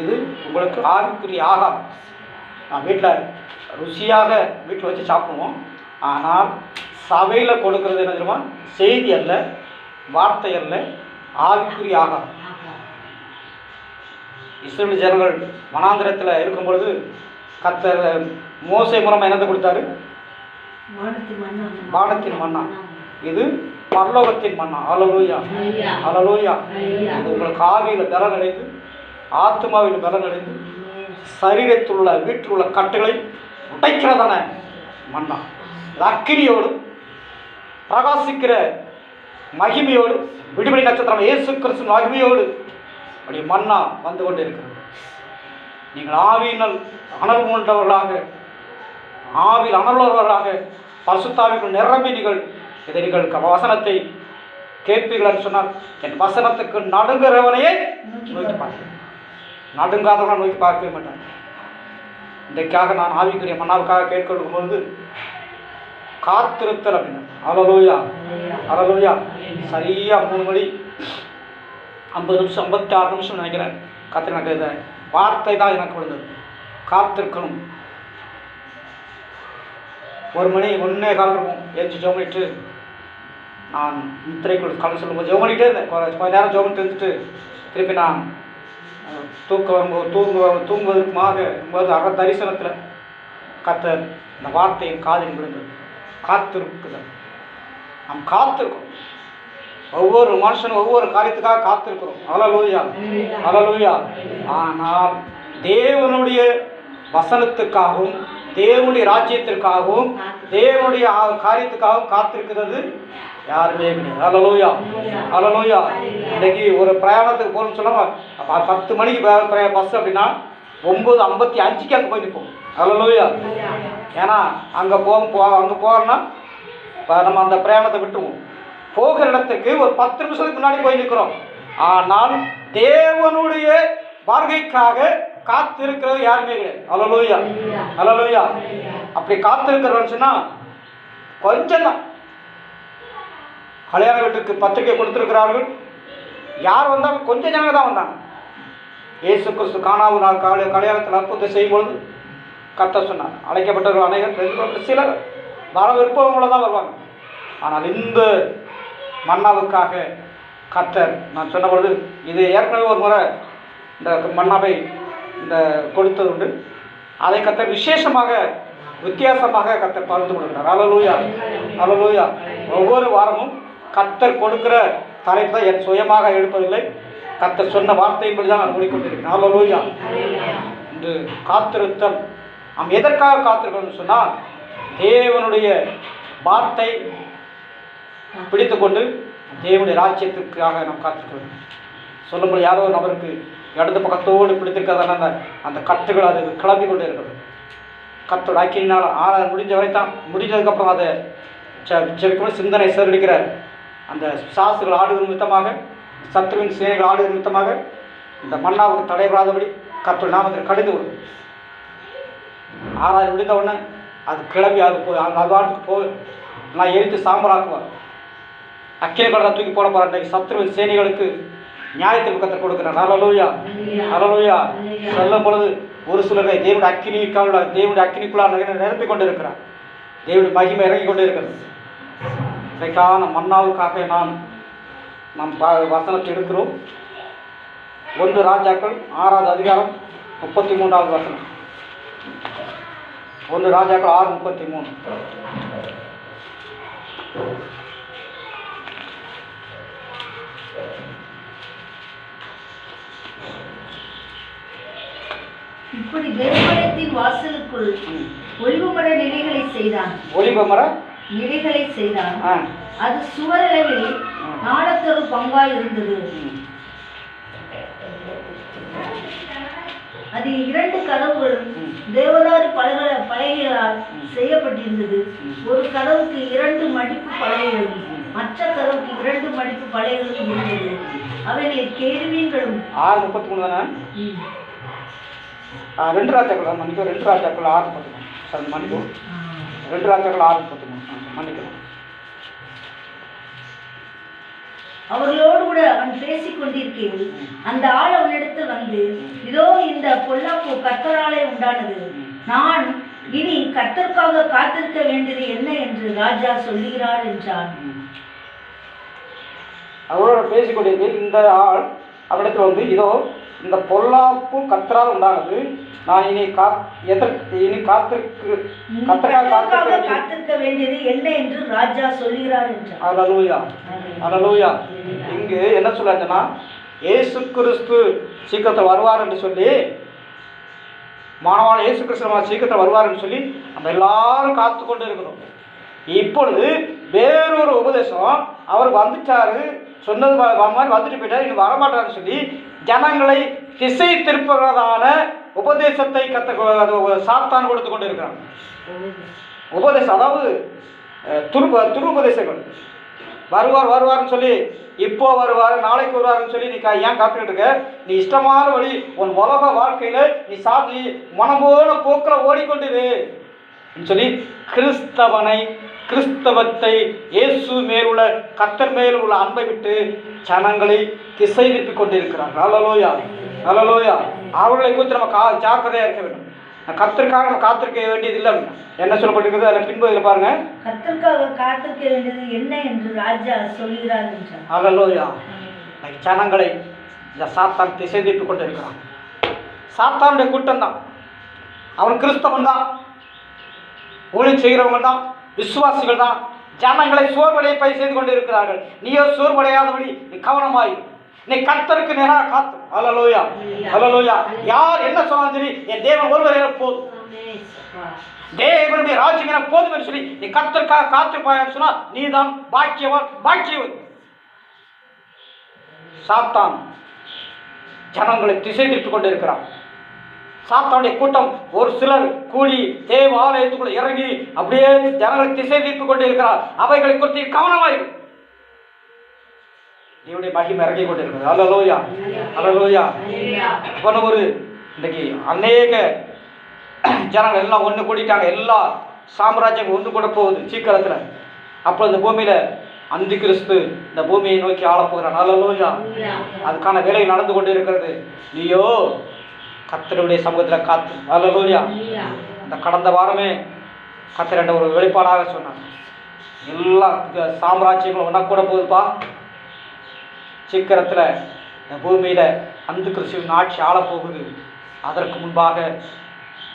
இது உங்களுக்கு ஆவிக்குரிய ஆகாரம். நான் வீட்டில் ருசியாக வீட்டில் வச்சு சாப்பிடுவோம். ஆனால் சபையில் கொடுக்கறது என்ன தெரியுமா? செய்தி அல்ல, வார்த்தை அல்ல, ஆவிக்குரிய ஆகாரம். இஸ்ரவேல் ஜனங்கள் வனாந்திரத்தில் இருக்கும் பொழுது கர்த்தர் மோசே மூலமாக என்னத்தை கொடுத்தாரு? வானத்தின் மன்னா. இது பரலோகத்தின் மன்னா. ஹல்லேலூயா, ஹல்லேலூயா. இது உங்களுக்கு ஆவியில் பலன் அடைந்து, ஆத்மாவில் பலன் அடைந்து, சரீரத்தில் உள்ள வீட்டில் உள்ள கட்டுகளை உடைக்கிறதான மன்னா. அக்கினியோடு பிரகாசிக்கிற மகிமையோடு, விடுதலை நட்சத்திரம் இயேசு கிறிஸ்து மகிமையோடு அப்படி மன்னா வந்து கொண்டு இருக்கிறது. நீங்கள் ஆவியினால் அனல் கொண்டவர்களாக, ஆவியில் அனல்வர்களாக, பரிசுத்தாவிக்குள் நிரம்பி இதை நீங்கள் வசனத்தை கேட்பீர்கள் என்று சொன்னால், என் வசனத்துக்கு நடுங்குறவனையே நோக்கி பார்க்கிறேன், நடுங்காதவனை நோக்கி பார்க்கவே மாட்டேன். இன்றைக்காக நான் ஆவிக்குரிய மன்னாவுக்காக கேட்கொள்ளும் பொழுது காத்திருத்தல் அப்படின்னு. ஹல்லேலூயா, ஹல்லேலூயா. சரியாக 3 மணி 50 நிமிஷம் 56 நிமிஷம் நினைக்கிறேன். காத்திருக்க வார்த்தை தான் எனக்கு விழுந்தது. காத்திருக்கணும். 1 மணி 1:15 இருக்கும். ஏற்றி ஜெபம் பண்ணிட்டு நான் முத்திரைக்குள் கலந்து சொல்லும்போது ஜெபம் பண்ணிகிட்டே இருந்தேன். கொஞ்ச நேரம் ஜெபம் பண்ணிட்டு இருந்துட்டு திருப்பி நான் தூங்குவதற்குமாக போது அற தரிசனத்தில் கர்த்தர் இந்த வார்த்தையின் காதில் விழுந்தது. காத்திருக்குதல். நாம் காத்திருக்கோம். ஒவ்வொரு மனுஷனும் ஒவ்வொரு காரியத்துக்காக காத்திருக்கிறோம். ஹல்லேலூயா, ஹல்லேலூயா. ஆனால் தேவனுடைய வசனத்துக்காகவும், தேவனுடைய ராஜ்யத்திற்காகவும், தேவனுடைய காரியத்துக்காகவும் காத்திருக்கிறது யாருமே கிடையாது. ஹல்லேலூயா, ஹல்லேலூயா. இன்றைக்கி ஒரு பிரயாணத்துக்கு போகணும்னு சொன்னால் 10 மணிக்கு பஸ் அப்படின்னா 9:55 அங்கே போய் நிற்போம். ஹல்லேலூயா. ஏன்னா அங்கே போகிறோன்னா நம்ம அந்த பிரயாணத்தை விட்டுருவோம். போகிற இடத்துக்கு ஒரு 10 நிமிஷத்துக்கு முன்னாடி போய் நிற்கிறோம். ஆனால் தேவனுடைய வருகைக்காக காத்திருக்கிறது யாருமே கிடையாது. ஹல்லேலூயா, ஹல்லேலூயா. அப்படி காத்திருக்கிறவன்னு சொன்னால் கொஞ்சம் தான். கல்யாண வீட்டுக்கு பத்திரிகை கொடுத்துருக்கிறார்கள். யார் வந்தாங்க? கொஞ்சம் ஜனங்க தான் வந்தாங்க. இயேசு கிறிஸ்து கானாவு நாள் கல்யாணத்தில் அற்புதத்தை செய்யும்பொழுது கர்த்தர் சொன்னார், அழைக்கப்பட்டவர்கள் அனைவரும் சிலர் வர விருப்பவங்கள தான் வருவாங்க. ஆனால் இந்த மன்னாவுக்காக கர்த்தர் நான் சொன்ன பொழுது, இது ஏற்கனவே ஒரு முறை இந்த மன்னாவை இந்த கொடுத்தது உண்டு. அதை கர்த்தர் விசேஷமாக வித்தியாசமாக கர்த்தர் பகிர்ந்து கொடுக்கிறார். ஹல்லேலூயா, ஹல்லேலூயா. ஒவ்வொரு வாரமும் கர்த்தர் கொடுக்கிற தலைப்பு தான் என் சுயமாக எடுப்பதில்லை. கர்த்தர் சொன்ன வார்த்தையின்படி தான் நான் கூறிக்கொண்டிருக்கிறேன். ஹல்லேலூயா. இந்த காத்திருத்தல் நாம் எதற்காக காத்திருக்கணும்னு சொன்னால், தேவனுடைய வார்த்தை பிடித்து கொண்டு தேவனுடைய ராஜ்யத்திற்காக நாம் காத்திருக்கிறோம். சொல்லும்போது யாரோ ஒரு நபருக்கு இடது பக்கத்தோடு பிடித்திருக்கிறதான அந்த கட்டுகள் அது கிளம்பி கொண்டு இருக்கிறது. கத்தோட ஆக்கினால் ஆறாவது முடிஞ்ச வரைத்தான். முடிஞ்சதுக்கப்புறம் அதை செவிக்கும் சிந்தனை சேரடிக்கிற அந்த சாசுகள் ஆடுகிற நிமித்தமாக, சத்துருவின் சேனைகள் ஆடுகிற நிமித்தமாக இந்த மன்னாவுக்கு தடைபடாதபடி கத்தோட நாமத்தில் கடிந்து விடும். 6வது முடிந்த உடனே அது கிளம்பி அது போய் அது வாட்டுக்கு போய் நான் எரித்து சாம்பலாக்குவார். அக்கினி கடலை தூக்கி போட போகிற அன்றைக்கு சத்துருவின் சேனைகளுக்கு நியாயத்திற்கு கத்தர் கொடுக்கிறார். ஹல்லேலூயா, ஹல்லேலூயா. சொல்லும் பொழுது ஒரு சிலரை தேவனுடைய அக்கினிக்குள்ளாக நிரப்பிக் கொண்டு இருக்கிறார். தேவனுடைய மகிமை இறங்கி கொண்டு இருக்கிறது. இன்றைக்கான மன்னாவுக்காக நாம் வசனத்தை எடுக்கிறோம். 1 ராஜாக்கள் 6வது அதிகாரம் 33வது வசனம். 1 ராஜாக்கள் 6:33. இப்படி தேவாலயத்தின் வாசலுக்குள் ஒலிவமர நிலைகளை செய்தான். அது சுவரளவில் நாடத்தொரு பங்காய் இருந்தது. அதில் 2 கதவுகளும் தேவதாரு பலகைகளால் செய்யப்பட்டிருந்தது. ஒரு கதவுக்கு 2 மடிப்பு பலகைகளும் மற்ற கதவுக்கு 2 மடிப்பு பலகைகளும் இருந்தது. அவைகளில் கேருபீன்களும் 6:33 தானே? 2 ராஜாக்கள் மன்னிக்கும். 2 ராஜாக்கள் 6:33 மன்னிக்கும். 2 ராஜாக்கள் 6:33 மன்னிக்கும். அவர்களோடு கூட அவன் பேசிக் கொண்டிருக்கையில் அந்த ஆள் அவனிடத்தில் வந்து, இதோ பொல்லாப்பு கர்த்தராலே உண்டானது. நான் இனி கர்த்தருக்காக காத்திருக்க வேண்டியது என்ன என்று ராஜா சொல்லுகிறார் என்றான். அவரோட பேசிக்கொண்டிருக்கு. இந்த ஆள் அவரிடத்தில் வந்து, இதோ இந்த பொல்லாப்பு கர்த்தரால் உண்டானது, நான் இனி காத்திருக்க வேண்டியது என்ன என்று ராஜா சொல்லுகிறார் என்றார். அல்லேலூயா, அல்லேலூயா. இங்கு என்ன சொல்றாருன்னா, இயேசு கிறிஸ்து சீக்கிரத்தில் வருவார் என்று சொல்லி, மாணவன் இயேசு கிறிஸ்து சீக்கிரத்தில் வருவார் என்று சொல்லி நம்ம எல்லாரும் காத்து கொண்டு இருக்கிறோம். இப்பொழுது வேறொரு உபதேசம், அவர் வந்துட்டாரு, சொன்னது மாதிரி வந்துட்டு போயிட்டார், இன்னும் வரமாட்டாருன்னு சொல்லி ஜனங்களை திசை திருப்புறதான உபதேசத்தை சாத்தான் கொடுத்து கொண்டு இருக்கிறான். உபதேசம் அதாவது துருபதேசங்கள். வருவார்னு சொல்லி, இப்போ வருவார், நாளைக்கு வருவாருன்னு சொல்லி நீ ஏன் காத்துக்கிட்டு இருக்க? நீ இஷ்டமான வழி உன் உலக வாழ்க்கையில நீ சாதி மனம்போன போக்கில் ஓடிக்கொண்டிரு சொல்லி கிறிஸ்தவத்தை இயேசு மேலுள்ள கர்த்தர் மேல் உள்ள அன்பை விட்டு ஜனங்களை திசை திருப்பி கொண்டிருக்கிறார்கள். அல்லேலூயா, அல்லேலூயா. அவர்களை குறித்து நம்ம ஜாக்கிரதையாக இருக்க வேண்டும். கர்த்தருக்காக நம்ம காத்திருக்க வேண்டியது இல்லை. என்ன சொல்லப்பட்டிருக்கிறது அதில் பின்பகுதியில் பாருங்க. கர்த்தருக்காக காத்திருக்க வேண்டியது என்ன என்று ராஜா சொல்கிறார் என்றார். அல்லேலூயா. ஜனங்களை இந்த சாத்தான் திசை திருப்பி கொண்டிருக்கிறான். சாத்தானுடைய கூட்டம் தான். அவன் கிறிஸ்தவன் தான், ஊழியம் செய்கிறவங்க தான், விசுவாசிகள் தான். ஜனங்களை சோர்வடைய செய்து கொண்டு இருக்கிறார்கள். நீயோ சோர்வடையாதபடி நீ கவனமாய், நீ கர்த்தருக்கு நேராக காத்து. அல்லேலூயா, அல்லேலூயா. யார் என்ன சொன்னாலும் சரி, என் தேவன் ஒருவர் போதும், தேவனுடைய ராஜ்யம் என போதும் என்று சொல்லி நீ கர்த்தருக்காக காத்திருப்பாய் சொன்னா நீ தான் பாக்கியவன். சாத்தான் ஜனங்களை திசை திருப்பிக் கொண்டிருக்கிறான். சாத்தானுடைய கூட்டம் ஒரு சிலர் கூடி தேவ ஆலயத்துக்குள்ள இறங்கி அப்படியே ஜனங்களை திசை திருப்பிக் கொண்டு இருக்கிறார். அவைகளை குறித்து கவனமாய் தேவனுடைய மகிமை இறங்கி கொண்டிருக்கிறது. அல்லேலூயா, அல்லேலூயா. ஒரு இன்றைக்கு அநேக ஜனங்கள் எல்லாம் ஒன்று கூட்டிட்டாங்க. எல்லா சாம்ராஜ்யம் ஒன்று கூட போகுது சீக்கிரத்தில். அப்போ இந்த பூமியில் அந்தி கிறிஸ்து இந்த பூமியை நோக்கி ஆளப்போகிறான். அல்லேலூயா. அதுக்கான வேலை நடந்து கொண்டு இருக்கிறது. நீயோ கர்த்தருடைய சமூகத்தில் காத்து. அல்லேலூயா. இந்த கடந்த வாரமே கர்த்தர் என்ற ஒரு வெளிப்பாடாக சொன்னார். எல்லா சாம்ராஜ்யங்களும் ஒன்றா கூட போகுதுப்பா. சீக்கிரத்தில் இந்த பூமியில் அந்தி கிறிஸ்துவின் ஆட்சி ஆளப்போகுது. அதற்கு முன்பாக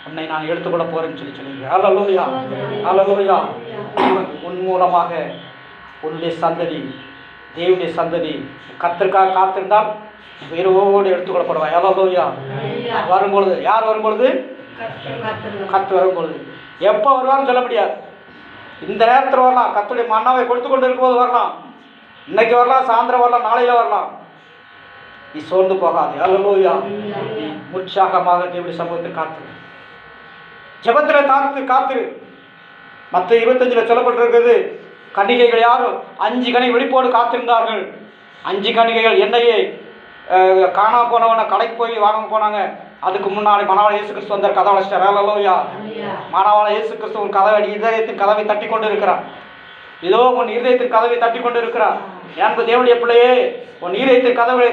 உன்னை நான் எடுத்துக்கொள்ள போறேன்னு சொல்லியிருக்கேன். அல்லேலூயா, அல்லேலூயா. உன் மூலமாக உன்னுடைய சந்ததி, தேவனுடைய சந்ததி கர்த்தருக்காக காத்திருந்தால் உயிரோடு எடுத்துக்கொள்ளப்படுவாய். அல்லேலூயா. வரும்பொழுது யார் வரும்பொழுது? கர்த்தர் வரும்பொழுது. எப்போ வருவான்னு சொல்ல முடியாது. இந்த நேரத்தில் வரலாம், கர்த்தருடைய மன்னாவை கொடுத்து கொண்டு இருக்கும்போது வரலாம், இன்னைக்கு வரலாம், சாயந்தரம் வரலாம், நாளையில வரலாம். நீ சோர்ந்து போகாது. அல்லேலூயா. உற்சாகமாக தேவனுடைய சமூகத்தில் காத்து, ஜெபத்தில் காத்திரு. மற்ற 25 சொல்லப்பட்டிருக்கிறது, கன்னிகைகள் யாரும் 5 கனி வெளிப்போடு காத்திருந்தார்கள். 5 கன்னிகைகள் எண்ணெயை காணா போனவனை கடைக்கு போய் வாங்க போனாங்க. அதுக்கு முன்னாடி மணவாள இயேசு கிறிஸ்து வந்தார், கதவை அடைச்சிட்டார். அல்லேலூயா. மணவாள இயேசு கிறிஸ்து உன் கதவை இதயத்தின் கதவை தட்டி கொண்டு இருக்கிறார். இதோ உன் இதயத்தின் கதவை தட்டி கொண்டு இருக்கிறார். எனக்கு தேவனுடைய பிள்ளையே, உன் இதயத்தின் கதவை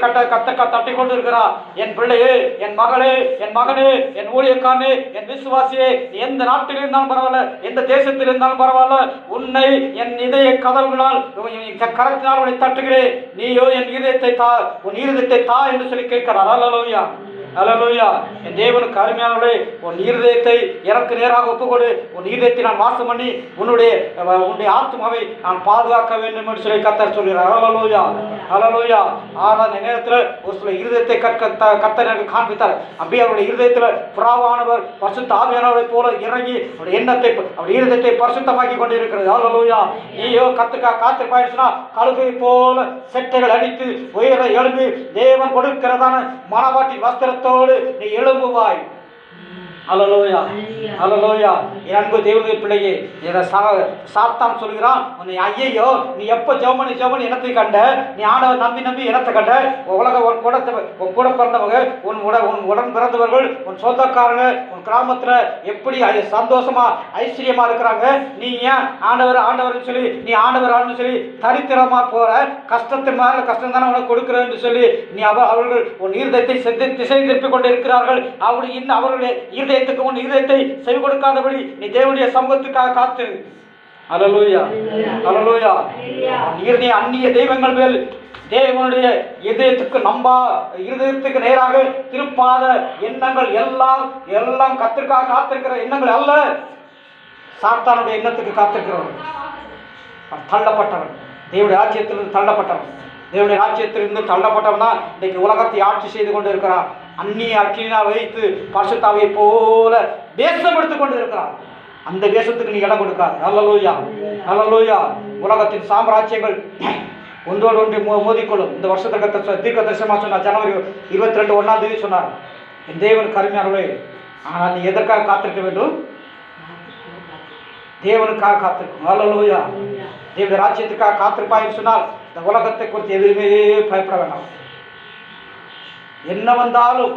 தட்டி கொண்டு இருக்கிறார். என் பிள்ளையே, என் மகளே, என் மகனே, என் ஊழியக்காரனே, என் விசுவாசியே, எந்த நாட்டில் இருந்தாலும் பரவாயில்ல, எந்த தேசத்தில் இருந்தாலும் பரவாயில்ல, உன்னை என் இதய கதவுகளால் கரத்தினால் உன்னை தட்டுகிறேன். நீயோ என் இதயத்தை தா, உன் இதயத்தை தா என்று சொல்லி கேட்கிறார். அல்லேலூயா, அல்லேலூயா. என் தேவனுக்கு அருமையானவர்களே, உன் இருதயத்தை எனக்கு நேராக ஒப்புக்கொடு. உன் இருதயத்தை நான் வாசம் பண்ணி உன்னுடைய ஆத்மாவை நான் பாதுகாக்க வேண்டும் என்று சொல்லி கர்த்தர் சொல்கிறார். அல்லேலூயா, அல்லேலூயா. ஆறாவது நேரத்தில் ஒரு சில இருதயத்தை கர்த்தர் எனக்கு காண்பித்தார். அப்படியே அவருடைய இருதயத்தில் புறாவானவர் பரிசுத்த ஆவியானவரை போல இறங்கி அவருடைய எண்ணத்தை, அவருடைய இருதயத்தை பரிசுத்தமாக்கி கொண்டு இருக்கிறது. அல்லேலூயா. நீயோ கர்த்தருக்காக காத்திருப்பாயிடுச்சுன்னா கழுகை போல செட்டைகள் அடித்து உயர எழும்பி தேவன் கொடுக்கிறதான மணவாட்டின் வஸ்திரத்தோடு நீ எழும்புவாய். அல்லேலூயா, அல்லேலூயா. என் அன்பு தேவனுடைய பிள்ளையே, சாத்தான் சொல்கிறான், உன்னை ஐயையோ நீ எப்போ ஜெபம் பண்ணி இனத்தை கண்ட, நீ ஆண்டவர் நம்பி இனத்தை கண்ட, உன் கூட பிறந்தவங்க, உன் உடன் பிறந்தவர்கள், உன் சொந்தக்காரங்க, உன் கிராமத்தில் எப்படி சந்தோஷமா ஐஸ்வர்யமா இருக்கிறாங்க, நீ ஏன் ஆண்டவர் சொல்லி நீ ஆண்டவர் சொல்லி தரித்திரமா போற, கஷ்டத்தின் மேல கஷ்டம் தானே உனக்கு கொடுக்கிறேன்னு சொல்லி நீ அவர்கள் உன் இருதயத்தை திசை திருப்பிக் கொண்டு இருக்கிறார்கள். அவர்களுடைய இருதயத்துக்கு உன் இருதயத்தை செவி கொடுக்காதபடி நீ தேவனுடைய சமூகத்துக்காக காத்து. அல்லேலூயா, அல்லேலூயா. இருதய அந்நிய தெய்வங்கள் மேல் தேவனுடைய இருதயத்துக்கு நேராக திருப்பாத எண்ணங்கள் எல்லாம் கத்திற்காக காத்திருக்கிற எண்ணங்கள் அல்ல, சாத்தானுடைய எண்ணத்துக்கு காத்திருக்கிறவர்கள். தள்ளப்பட்டவன், தேவனுடைய ராஜ்யத்திலிருந்து தள்ளப்பட்டவன், தேவனுடைய ராஜ்யத்திலிருந்து தள்ளப்பட்டவன் தான் இன்றைக்கு உலகத்தை ஆட்சி செய்து கொண்டு இருக்கிறான். அந்நிய அக்கினியால் வைத்து பரிசுத்தாவை போல தேசம் எடுத்துக் கொண்டு இருக்கிறான். அந்த தேசத்துக்கு நீ இடம் கொடுக்காது. அல்லேலூயா, அல்லேலூயா. உலகத்தின் சாம்ராஜ்யங்கள் ஒன்றோடு ஒன்று மோதிக்கொள்ளும். இந்த வருஷத்துக்கு தீர்க்க தரிசனமாக சொன்னார். ஜனவரி 22 1ஆம் தேதி சொன்னார், என் தேவனுக்கு அருமையானவர்களே, ஆனால் நீ எதற்காக காத்திருக்க வேண்டும்? தேவனுக்காக காத்திருக்கும். அல்லேலூயா. தேவனுடைய ராஜ்யத்துக்காக காத்திருப்பாய் சொன்னால் இந்த உலகத்தை குறித்து எதுவுமே பயப்பட வேண்டாம். என்ன வந்தாலும்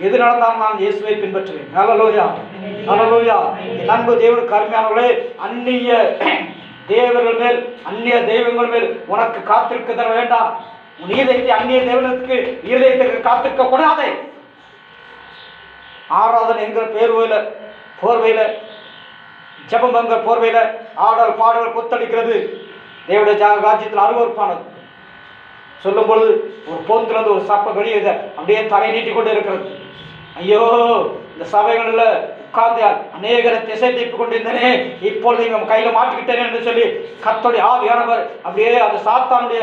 எது நடந்தாலும் நான் இயேசுவை பின்பற்றுவேன். அல்லேலூயா, அல்லேலூயா. என் அன்பு தேவனுக்கு அருமையானவர்களே, அந்நிய தேவர்கள் மேல் அந்நிய தெய்வங்கள் மேல் உனக்கு காத்திருக்க வேண்டாம். உன் இதயத்தை அந்நிய தேவனுக்கு இருதயத்துக்கு காத்திருக்க கூடாது. ஆராதனை என்கிற போர்வையில ஜெபம் என்கிற போர்வையில ஆடல் பாடல் கொத்தளிக்கிறது தேவனுடைய ராஜ்யத்தில் அருவருப்பானது. சொல்லும் பொழுது ஒரு போந்திலிருந்து ஒரு சப்ப வெளியே அப்படியே தலை நீட்டி கொண்டு இருக்கிறது. ஐயோ, இந்த சபைகளில் உட்கார்ந்து அநேகரை திசை திருப்பி கொண்டிருந்தேனே, இப்பொழுது இவன் கையில் மாட்டிக்கிட்டேனே என்று சொல்லி கர்த்தருடைய ஆவியானவர் அப்படியே அந்த சாத்தானுடைய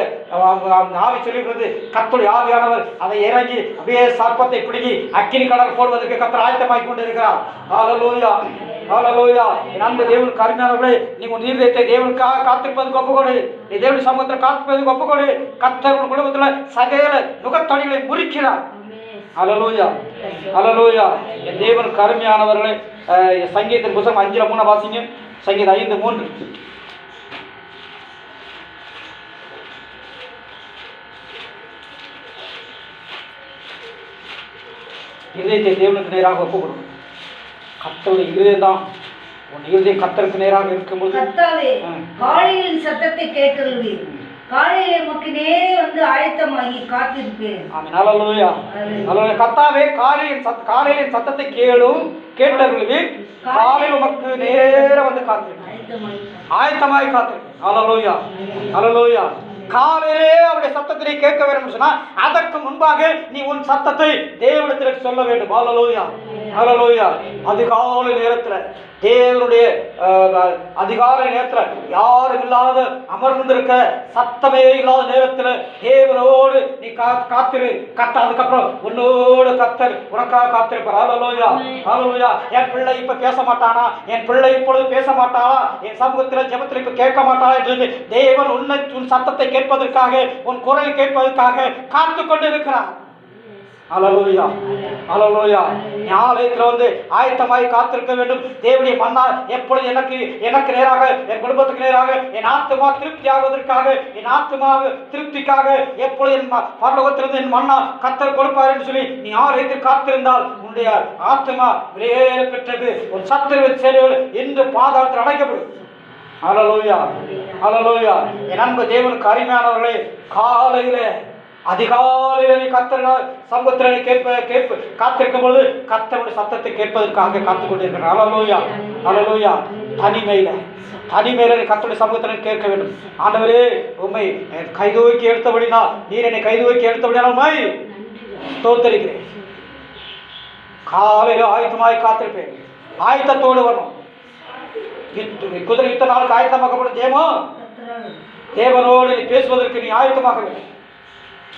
ஆவி சொல்லிக்கிறது. கர்த்தருடைய ஆவியானவர் அதை இறங்கி அப்படியே சர்ப்பத்தை பிடிங்கி அக்கினி கடல் போடுவதற்கு கர்த்தர் ஆயத்தமாக்கி கொண்டு இருக்கிறார். அல்லேலூயா, அல்லேலூயா. என் அன்பு தேவனுக்கு அருமையானவர்களே, நீ உன் இருதயத்தை தேவனுக்காக காத்திருப்பதுக்கு ஒப்புக்கொடு. நீ தேவனுடைய சமூகத்தில் காத்திருப்பதுக்கு ஒப்புக்கொடு. கர்த்தர் உன் குடும்பத்தில் சகல நுகத்தடிகளை முறிக்கிறார். அல்லேலூயா, அல்லேலூயா. என் தேவனுக்கு அருமையானவர்களே, சங்கீதத்தின் புத்தகம் 5:3 வாசிங்க. சங்கீதம் 5:3. இருதயத்தை தேவனுக்கு நேராக ஒப்புக்கொடும். கர்த்தருடைய இருதயம் தான் உன் இருதயம் கர்த்தருக்கு நேராக இருக்கும்போது, கர்த்தாவே காளையின் சத்தத்தை கேட்டருள்வீர், காலையிலே உமக்கு நேரே வந்து ஆயத்தமாகி காத்திருப்பேன். ஆமென். அல்லேலூயா, அல்லேலூயா. கர்த்தாவே காலையின் சத்தத்தை கேட்டருள்வீர், காலையில் உமக்கு நேர வந்து காத்திருப்பேன், ஆயத்தமாகி காத்திருப்பேன். அல்லேலூயா, அல்லேலூயா. காலையிலே அவருடைய சத்தத்தை கேட்க வேண்டும் சொன்னா அதற்கு முன்பாக நீ உன் சத்தத்தை தேவனிடத்தில் சொல்ல வேண்டும். அல்லேலூயா, அல்லேலூயா. அதிகாலை நேரத்தில் தேவனுடைய அதிகாலை நேரத்தில் யாரும் இல்லாத அமர்ந்திருக்க சத்தமே இல்லாத நேரத்தில் தேவனோடு நீ காத்திரு. அதுக்கப்புறம் உன்னோடு கர்த்தர் உனக்காக காத்திருப்பார். அல்லேலூயா, அல்லேலூயா. என் பிள்ளை இப்ப பேச மாட்டானா, என் பிள்ளை இப்பொழுது பேச மாட்டாளா, என் சமூகத்தில் ஜெபத்தில் இப்ப கேட்க மாட்டாளா என்று தேவன் உன் சத்தத்தை கேட்பதற்காக, உன் குரலை கேட்பதற்காக காத்து கொண்டு இருக்கிறார். அல்லேலூயா, அல்லேலூயா. ஞானத்தில் வந்து ஆயத்தமாய் காத்திருக்க வேண்டும். தேவனுடைய மன்னா எப்பொழுது எனக்கு நேராக, என் குடும்பத்துக்கு நேராக, என் ஆத்மா திருப்தி ஆகுவதற்காக, என் ஆத்மா திருப்திக்காக எப்பொழுது என் பரலோகத்திலிருந்து என் மன்னா கர்த்தர் கொடுப்பார் என்று சொல்லி நீ ஆலயத்தில் காத்திருந்தால் உன்னுடைய ஆத்மா விலையேற பெற்றது. உன் சத்துருவின் செயல்கள் இன்று பாதாளத்தில் அடைக்கப்படும். அல்லேலூயா, அல்லேலூயா. என் அன்பு தேவனுக்கு அருமையானவர்களே, காலையிலே அதிகாலையில் கர்த்தர் சமூகத்தில் காத்திருக்கும் பொழுது கர்த்தருடைய சத்தத்தை கேட்பதற்காக காத்துக் கொண்டிருக்கிறார். அல்லேலூயா, அல்லேலூயா. தனிமையில கர்த்தருடைய சமூகத்தில் கேட்க வேண்டும். ஆண்டவரே, உம்மை கைதூக்கி எடுத்தபடினா, நீர் என்னை கைதூக்கி எடுத்தபடினா உம்மை ஸ்தோத்திரிக்கிறேன். காலையில் ஆயத்தமாய் காத்திருப்பேன். ஆயத்தத்தோடு வரணும். குதிரை யுத்த நாளுக்கு ஆயத்தமாக்கப்படும் ஜெயமோ, தேவனோடு நீ பேசுவதற்கு நீ ஆயத்தமாக வேண்டும்.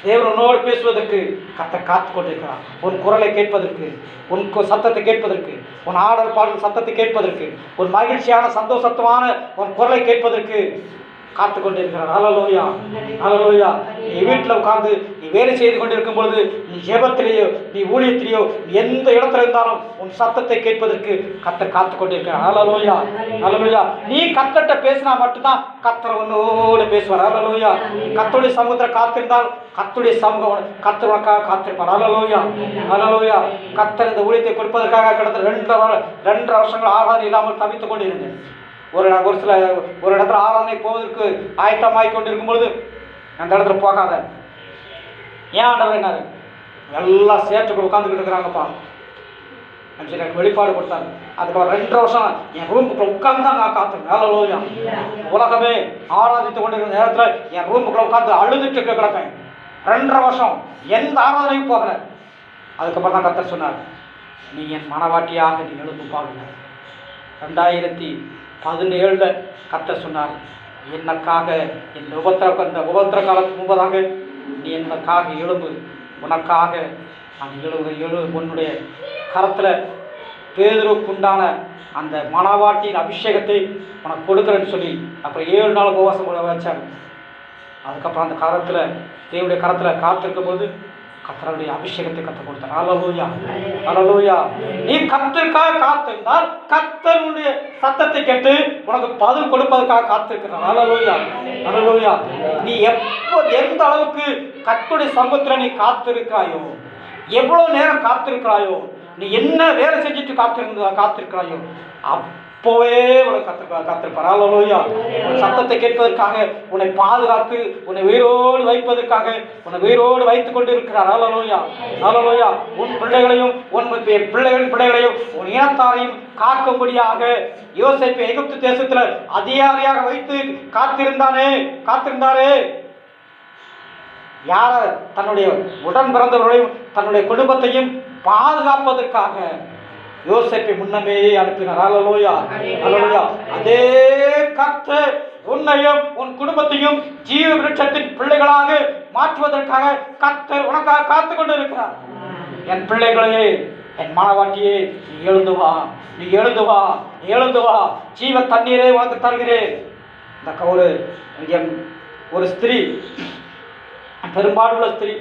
தேவனோடு பேசுவதற்கு கர்த்தர் காத்து கொண்டிருக்கிறார். உன் குரலை கேட்பதற்கு, உன் சத்தத்தை கேட்பதற்கு, உன் ஆடல் பாடல் சத்தத்தை கேட்பதற்கு, உன் மகிழ்ச்சியான சந்தோஷத்துவான உன் குரலை கேட்பதற்கு காத்து கொண்டிருக்கிறார். ஹல்லேலூயா, ஹல்லேலூயா. நீ வீட்டில் உட்கார்ந்து நீ வேலை செய்து கொண்டிருக்கும் பொழுது, நீ ஜெபத்திலேயோ நீ ஊழியத்திலேயோ எந்த இடத்துல இருந்தாலும் உன் சத்தத்தை கேட்பதற்கு கர்த்தர் காத்து கொண்டிருக்கிறார். ஹல்லேலூயா, ஹல்லேலூயா. நீ கர்த்தர்ட்ட பேசினா மட்டும்தான் கர்த்தர் உன்னோடு பேசுவார். ஹல்லேலூயா. நீ கர்த்தருடைய சமூகத்தில் காத்திருந்தால் கர்த்தருடைய சமூகம் கர்த்தர் உனக்காக காத்திருப்பார். ஹல்லேலூயா, ஹல்லேலூயா. கர்த்தர் இந்த ஊழியத்தை கொடுப்பதற்காக கடந்த 2 வருஷங்கள் ஆராதனை இல்லாமல் தவித்துக் கொண்டிருந்தேன். ஒரு இடத்துல ஆராதனை போவதற்கு ஆயத்தமாகிக் கொண்டிருக்கும் பொழுது அந்த இடத்துல போகாத, ஏன் ஆண்டவர் என்னாரு, எல்லாம் சேற்றுக்குள்ள உட்காந்துக்கிட்டு இருக்கிறாங்கப்பா எனக்கு வெளிப்பாடு கொடுத்தாங்க. அதுக்கப்புறம் 2 வருஷம் என் ரூமுக்குள்ள உட்காந்து தான் நான் காத்துருக்கேன். ஹல்லேலூயா. உலகமே ஆராதித்து கொண்டிருக்கிற நேரத்தில் என் ரூமுக்குள்ள உட்காந்து அழுதுட்டு கிடப்பேன். 2 வருஷம் எந்த ஆராதனையும் போகல. அதுக்கப்புறம் தான் கர்த்தர் சொன்னார், நீ என் மனவாட்டியாக நீ எழுந்து பாருங்க. 2017 கர்த்தர் சொன்னார், என்னக்காக இந்த உபத்திர காலத்துக்கு முன்பதாக நீ என்னக்காக எழும்பு, உனக்காக நான் உன்னுடைய கரத்தில் பேதுருவுக்குண்டான அந்த மணவாட்டியின் அபிஷேகத்தை உனக்கு கொடுக்குறேன்னு சொல்லி அப்புறம் 7 நாள் உபவாசம் போட வச்சாங்க. அதுக்கப்புறம் அந்த கரத்தில் தேவனுடைய கரத்தில் காத்திருக்கும் போது கர்த்தருடைய அபிஷேகத்தை கற்றுக் கொடுத்தார். ஹல்லேலூயா, ஹல்லேலூயா. நீ கர்த்தருக்காக காத்திருந்தால் கர்த்தருடைய சத்தத்தை கேட்டு உனக்கு பதில் கொடுப்பதற்காக காத்திருக்கிறார். ஹல்லேலூயா, ஹல்லேலூயா. நீ எந்த அளவுக்கு கர்த்தருடைய சமூகத்தில் நீ காத்திருக்கிறாயோ, எவ்வளவு நேரம் காத்திருக்கிறாயோ, நீ என்ன வேலை செஞ்சுட்டு காத்திருக்கிறாயோ அப்போவே உனக்கு காத்திருப்பார். ஹல்லேலூயா. உன் சத்தத்தை கேட்பதற்காக, உன்னை பாதுகாத்து உன்னை உயிரோடு வைப்பதற்காக உன்னை உயிரோடு வைத்துக் கொண்டு இருக்கிறார். ஹல்லேலூயா, ஹல்லேலூயா. உன் பிள்ளைகளையும் உன் பிள்ளைகளையும் உன் இனத்தாரையும் காக்கும்படியாக யோசேப்பை எகிப்து தேசத்தில் அதிகாரியாக வைத்து காத்திருந்தாரே. யார? தன்னுடைய உடன் பிறந்தவர்களையும் தன்னுடைய குடும்பத்தையும் பாதுகாப்பதற்காக யோசேப்பை முன்னமே அனுப்பினார். ஹல்லேலூயா, ஹல்லேலூயா. அதே கர்த்தர் உன்னையும் உன் குடும்பத்தையும் ஜீவ விருட்சத்தின் பிள்ளைகளாக மாற்றுவதற்காக கர்த்தர் உனக்காக காத்து கொண்டு இருக்கிறார். என் பிள்ளைகளே, என் மனவாட்டியே, நீ எழுந்து வா, நீ எழுந்து வா, எழுந்து வா. ஜீவ தண்ணீரே உனக்கு தருகிறேன். இந்த ஒரு ஸ்திரீ, பெரும்பாலுள்ள ஸ்திரீ,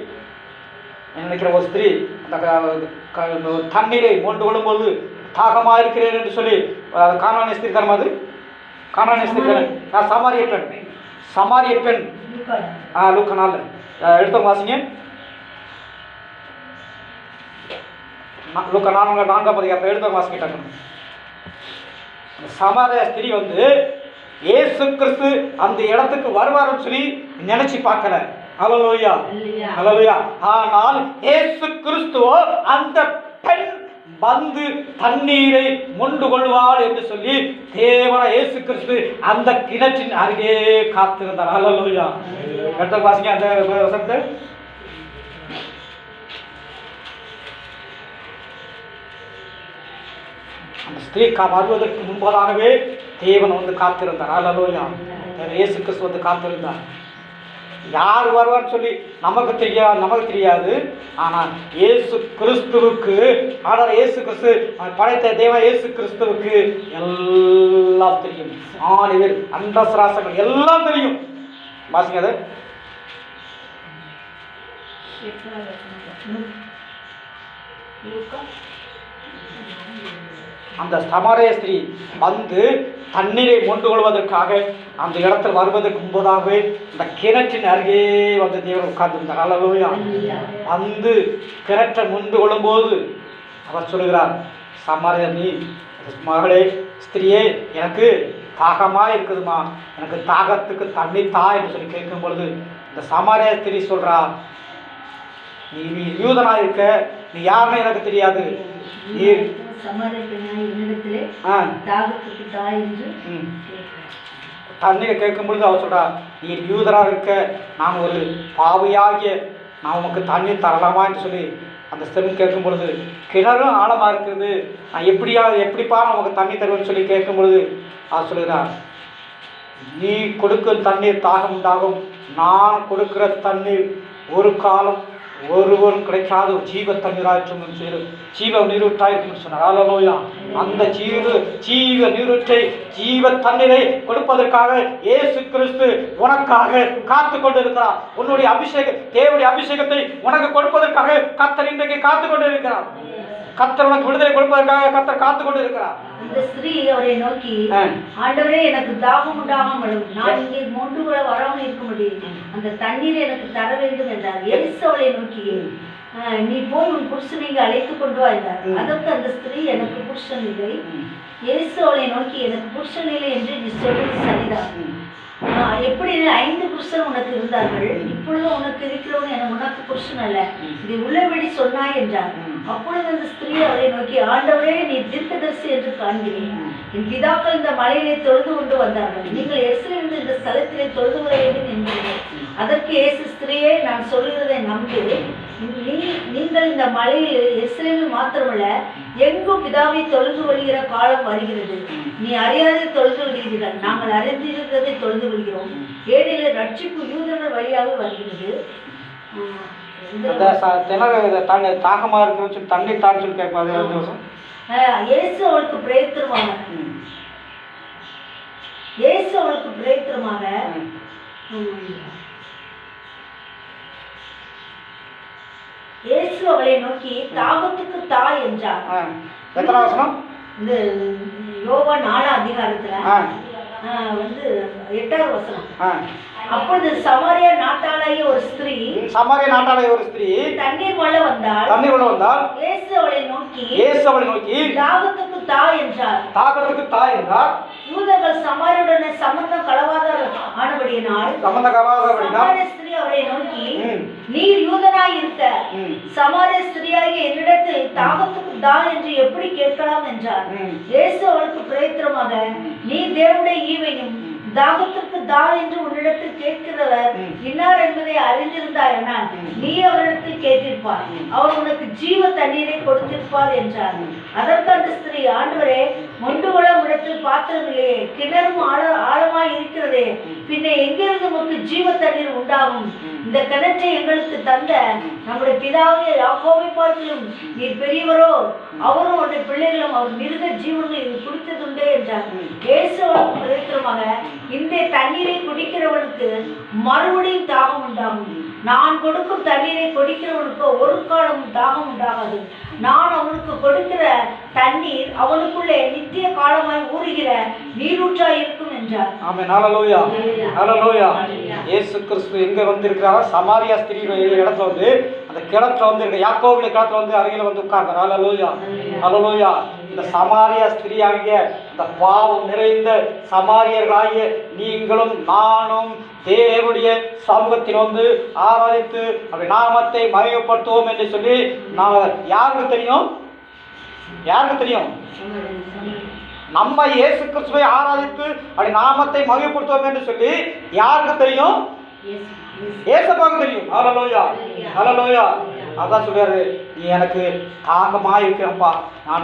நினைக்கிற ஒரு ஸ்திரீ அந்த தண்ணீரை மொண்டு கொள்ளும்போது தாகமாக இருக்கிறேன் என்று சொல்லி கானானிய ஸ்திரீ தரும். அது கானானிய ஸ்திரீ தரும். சமாரிய பெண் லூக்கா 4 எடுத்தவங்க வாசிங்க. லூக்கா 4 எடுத்தவங்க வாசிக்கிட்டாங்க. சமாரிய ஸ்திரீ இயேசு கிறிஸ்து அந்த இடத்துக்கு வருவார்னு சொல்லி நினைச்சு பார்க்கல. ஹல்லேலூயா, ஹல்லேலூயா. ஆனால் இயேசு கிறிஸ்துவோ அந்த பெண் தண்ணீரை மொண்டு கொள்வாள் என்று சொல்லி தேவன இயேசு கிறிஸ்து அந்த கிணற்றின் அருகே காத்திருந்தார். ஹல்லேலூயா. அடுத்த வாசிங்க அந்த வசனத்தை. அந்த ஸ்திரீ வருவதற்கு முன்பதாகவே தேவன் காத்திருந்தார். ஹல்லேலூயா. இயேசு கிறிஸ்து காத்திருந்தார். யார் வருவான்னு சொல்லி நமக்கு தெரியாது. ஆனால் இயேசு கிறிஸ்துவுக்கு, ஆனால் இயேசு கிறிஸ்து படைத்த தேவன் இயேசு கிறிஸ்துவுக்கு எல்லாம் தெரியும். ஆணிவேர் அண்டசராசங்கள் எல்லாம் தெரியும். வாசிங்க அது. அந்த சமாரிய ஸ்திரீ தண்ணீரை மொண்டு கொள்வதற்காக அந்த இடத்தில் வருவதற்கு முன்பதாகவே அந்த கிணற்றின் அருகே தேவன் உட்கார்ந்திருந்தார். ஹல்லேலூயா. கிணற்றை மொண்டு கொள்ளும்போது அவர் சொல்லுகிறார், சமாரிய நீ மகளே, ஸ்திரியே, எனக்கு தாகமாக இருக்குதுமா, எனக்கு தாகத்துக்கு தண்ணி தா என்று சொல்லி கேட்கும் பொழுது இந்த சமாரிய ஸ்திரீ சொல்றா, நீ யூதனா இருக்க, நீ யாருன்னு எனக்கு தெரியாது. தண்ணீரை கேட்கும் பொழுது அவர் சொல்றா, நீ யூதராக இருக்க, நான் ஒரு பாவியாகிய நான் உனக்கு தண்ணீர் தரலாமா என்று சொல்லி அந்த ஸ்திரீ கேட்கும் பொழுது, கிணறும் ஆழமா இருக்குது, நான் எப்படிப்பா நமக்கு தண்ணி தருவேன்னு சொல்லி கேட்கும் பொழுது அவர் சொல்லுகிறார், நீ கொடுக்கிற தண்ணீர் தாகம் உண்டாகும், நான் கொடுக்கிற தண்ணீர் ஒரு காலம் ஒருவரும் கிடைக்காத ஒரு ஜீவ தண்ணீராற்றும் ஜீவ நீரூற்றாயிருக்கும் சொன்னார். ஹல்லேலூயா. அந்த ஜீவ நீரூற்றை ஜீவ தண்ணீரை கொடுப்பதற்காக இயேசு கிறிஸ்து உனக்காக காத்து கொண்டிருக்கிறார். உன்னுடைய தேவனுடைய அபிஷேகத்தை உனக்கு கொடுப்பதற்காக கர்த்தர் இன்றைக்கு காத்து கொண்டிருக்கிறார். கர்த்தர் உனக்கு விடுதலை கொடுப்பதற்காக கர்த்தர் காத்து கொண்டிருக்கிறார். அந்த ஸ்திரீ அவரை நோக்கி, ஆண்டவரே, எனக்கு தாகம் உண்டாகாமல் நான் இங்கே மொண்டு கூட வராமல் இருக்கும்படி அந்த தண்ணீரை எனக்கு தர வேண்டும் என்றார். இயேசு அவளை நோக்கி, நீ போய் உன் புருஷனை இங்கே அழைத்து கொண்டு வா என்றார். அதற்கு அந்த ஸ்திரீ, எனக்கு புருஷன் இல்லை. இயேசு அவளை நோக்கி, எனக்கு புருஷன் இல்லை என்று நீ சொல்வது சரிதான். எப்படி 5 புருஷன் உனக்கு இருந்தார்கள், இப்பொழுது உனக்கு இருக்கிறவன் என உனக்கு புருஷன் அல்ல, இதை உள்ளபடி சொன்னாய் என்றார். அப்பொழுது அந்த ஸ்திரீ அவரை நோக்கி, ஆண்டவரே, நீ தீர்க்கதரிசி என்று காண்கிறேன். என் பிதாக்கள் இந்த மலையிலே தொழுது கொண்டு வந்தார்கள், நீங்கள் எருசலேமிலிருந்து இந்த ஸ்தலத்திலே தொழுது வர வேண்டும் என்றீர்கள். அதற்கு இயேசு, ஸ்திரீயே, நான் சொல்கிறதை நம்பு. நீங்கள் இந்த மலையில் எருசலேமில் மாத்திரமல்ல, எங்கும் பிதாவை தொழுது வருகிற காலம் வருகிறது. நீ அறியாதே தொழுது வருகிறீர்கள், நாங்கள் அறிந்திருக்கிறதை தொழுது வருகிறோம். ஏனெனில் ரட்சிப்பு யூதர்கள் வழியாக வருகிறது. தாகமா இருக்கு தண்ணி தான் சொல்லி கேட்பாது. இயேசு அவளுக்கு பிரயத்திரமாக இயேசு அவளை நோக்கி, தாகத்துக்கு தா என்றார். எத்தனை வசனம்? இந்த யோவான் 4ஆம் அதிகாரத்துல 8வது வசனம். அப்பொழுது சமாரியா நாட்டாளாகிய ஒரு ஸ்திரீ தண்ணீர் வள்ள வந்தால் இயேசு அவளை நோக்கி தாகத்துக்கு தா என்றார். யூதர்கள் சமாரியுடனே சம்பந்தம் கலவாத ஆனபடியினால் சமாரிய ஸ்திரீ அவரை நோக்கி, நீர் யூதனாய் இருக்க சமாரிய ஸ்திரீயாகிய என்னிடத்தில் தாகத்துக்கு தா என்று எப்படி கேட்கலாம் என்றார். இயேசு அவளுக்கு பிரயத்திரமாக, நீ தேவனுடைய ஈவையும் தாகத்திற்கு தா என்று உன்னிடத்தில் கேட்கிறவர் இன்னார் என்பதை அறிந்திருந்தாயானால் நீ அவரிடத்தில் கேட்டிருப்பார், அவர் உனக்கு ஜீவ தண்ணீரை கொடுத்திருப்பார் என்றார். அதற்கு அந்த ஸ்திரீ, ஆண்டவரே, மொண்டு கொள்ள இடத்தில் பாத்திரம் இல்லையே, கிணறும் ஆழமாய் இருக்கிறதே, பின்ன எங்கிருந்து உமக்கு ஜீவ தண்ணீர் உண்டாகும்? இந்த கிணற்றை எங்களுக்கு தந்த நம்முடைய பிதாவே யாக்கோபை பார்க்கிலும் நீர் பெரியவரோ, அவரும் அவருடைய பிள்ளைகளும் அவர் மிருக ஜீவன்கள் இது குடித்ததுண்டே என்றார். இயேசு அவருக்கு பிரயத்திரமாக, இந்த தண்ணீரை குடிக்கிறவனுக்கு மறுபடியும் தாகம் உண்டாகும். நான் கொடுக்கும் தண்ணீரை குடிக்கிறவனுக்கு ஒரு காலமும் தாகம் உண்டாகாது. நான் அவனுக்கு கொடுக்கிற தண்ணீர் அவனுக்குள்ளே நித்திய காலமாய் ஊறுகிற நீரூற்றாய் இருக்கும் என்றார். ஆமென். ஹல்லேலூயா. ஹல்லேலூயா. இயேசு கிறிஸ்து எங்க வந்திருக்கிறார்? சமாரியா ஸ்திரீ இடத்துல அந்த கிணத்துல யாக்கோபுடைய கிணத்துல அருகில உட்கார்ந்தார். ஹல்லேலூயா. ஹல்லேலூயா. இந்த சமாரியா ஸ்திரீயாகிய இந்த பாவம் நிறைந்த சமாரியர்களாகிய நீங்களும் நானும் தேவனுடைய சமூகத்தில் ஆராதித்து அப்படி நாமத்தை மகிமைப்படுத்துவோம் என்று சொல்லி யாருக்கு தெரியும்? நம்ம இயேசு கிறிஸ்துவை ஆராதித்து அப்படி நாமத்தை மகிமைப்படுத்துவோம் என்று சொல்லி யாருக்கு தெரியும்? ஏசப்பாவுக்கு தெரியும். ஹல்லேலூயா. ஹல்லேலூயா. அதான் சொல்றாரு, நீ எனக்கு தாகமா இருக்கிறப்பா,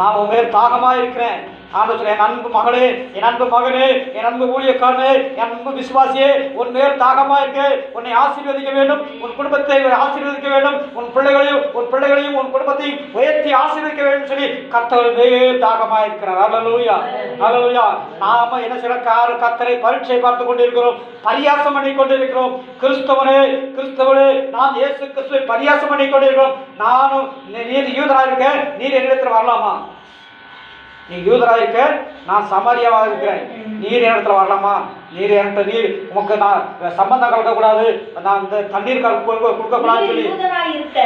நான் உன் மேல் தாகமா இருக்கிறேன். ஆண்டவர், என் அன்பு மகளே, என் அன்பு மகனே, என் அன்பு ஊழியக்காரனே, என் அன்பு விசுவாசியே, உன் மேல் தாகமா இருக்கு. உன்னை ஆசீர்வதிக்க வேண்டும், உன் குடும்பத்தை ஆசீர்வதிக்க வேண்டும், உன் பிள்ளைகளையும் உன் குடும்பத்தையும் உயர்த்தி ஆசீர்வதிக்க வேண்டும் சொல்லி கர்த்தர் மேல் தாகமா இருக்கிறார். ஹல்லேலூயா. ஹல்லேலூயா. நாம என்ன சில கர்த்தரை பரீட்சை பார்த்து கொண்டிருக்கிறோம், பரியாசம் பண்ணி கொண்டிருக்கிறோம். கிறிஸ்தவனே, நாம் இயேசு கிறிஸ்துவை பரியாசம் பண்ணி கொண்டிருக்கிறோம். நானும் நீர் யூதரா இருக்க, நீர் என்னிடத்தில் வரலாமா? நீ யூதராக இருக்க, நான் சமாரியாவாக இருக்கிறேன், நீர் இடத்துல வரலாமா? நீர் உமக்கு நான் சம்பந்தம் கலக்கக்கூடாது, நான் இந்த தண்ணீர் கொடுக்கக்கூடாதுன்னு சொல்லி யூதராக இருக்க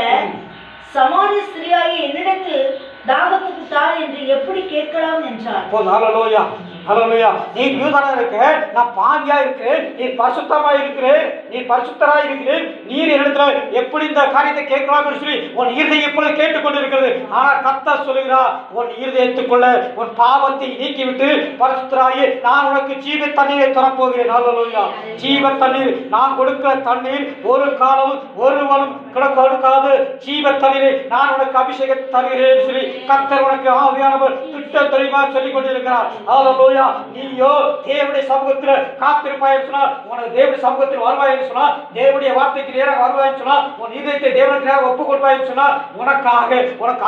சமாரிய ஸ்திரீயாகிய என்னிடத்தில் தாகத்துக்கு தா என்று எப்படி கேட்கலாம் என்றார். ஹல்லேலூயா. ஹல்லேலூயா. நீ யூதரா இருக்க, நான் பாவியா இருக்கிறேன், நீ பரிசுத்தமா இருக்கிறேன், நீ பரிசுத்தரா இருக்கிறேன், நீர் என்னிடத்துல எப்படி இந்த காரியத்தை கேட்கலாம் என்று சொல்லி உன் இருதயம் இப்பொழுது கேட்டுக்கொண்டிருக்கிறது. ஆனால் கர்த்தர் சொல்லுகிறார், உன் இருதயத்துக்குள்ள உன் பாவத்தை நீக்கிவிட்டு பரிசுத்தராகி நான் உனக்கு ஜீவ தண்ணீரை தரப்போகிறேன். ஹல்லேலூயா. ஜீவ தண்ணீர், நான் கொடுக்கிற தண்ணீர் ஒரு காலமும் ஒருவனும் கொடுக்காது. ஜீவ தண்ணீரை நான் உனக்கு அபிஷேகம் தருகிறேன் சொல்லி கர்த்தர் உனக்கு ஆவியானவர் திட்டம் தெளிவாக சொல்லிக் கொண்டிருக்கிறார். ஹல்லேலூயா. ஹalleluya. நீயோ தேவனுடைய சமூகத்தில் காத்திருப்பாய் என்று சொன்னால், உனக்கு தேவனுடைய சமூகத்தில் வருவாய் என்று சொன்னால், தேவனுடைய வார்த்தைக்கு நேராக வருவாய் என்று சொன்னால், உன் இதயத்தை தேவனுக்கு நேராக ஒப்புக் கொடுப்பாய் என்று சொன்னால், உனக்கு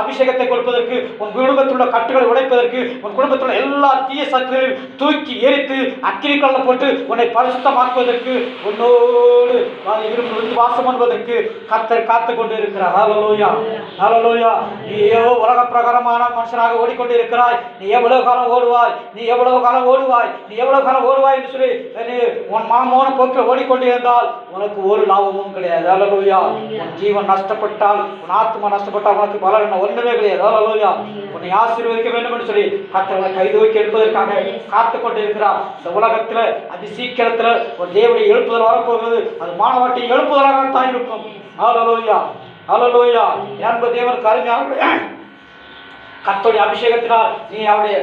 அபிஷேகத்தை கொடுப்பதற்கு, உன் குடும்பத்தில் உள்ள கட்டுகளை உடைப்பதற்கு, உன் குடும்பத்தில் உள்ள எல்லா தீய சக்திகளையும் தூக்கி எரித்து அக்கினி கல்லில் போட்டு உன்னை பரிசுத்தமாக்குவதற்கு, உன்னோடு இருந்து வாசம் பண்ணுவதற்கு கர்த்தர் காத்து கொண்டு இருக்கிறார். ஹalleluya, ஹalleluya. நீயோ உலக பிரகாரமான மனுஷனாக ஓடிக்கொண்டு இருக்கிறாய். நீ எவ்வளவு காலம் ஓடுவாய், நீ எவ்வளவு காலம் ஓடுவாய், நீ எவ்வளவு காலம் ஓடுவாய் என்று சொல்லி உன் மனமோன போக்கில் ஓடிக்கொண்டு இருந்தால் உனக்கு ஒரு லாபமும் கிடையாது. ஹalleluya. உன் ஜீவன் நஷ்டப்பட்டால், உன் ஆத்மா நஷ்டப்பட்டால் உனக்கு பலன் ஒன்றுமே கிடையாது. ஹalleluya. உன்னை ஆசீர்வதிக்க வேண்டும் என்று சொல்லி கர்த்தர் உன்னை கை தூக்கி எடுப்பதற்காக காத்து கொண்டு இருக்கிறார். இந்த உலகத்துல அதி சீக்கிரத்துல ஒரு தேவனுடைய எழுப்புதல் வரப்போகிறது. அது மானவாட்டி எழுப்புதலாகத்தான் இருக்கும். ஹalleluya, ஹalleluya. என்பது தேவனுக்கு அருமையான கர்த்தருடைய அபிஷேகத்தினால் நீ அவருடைய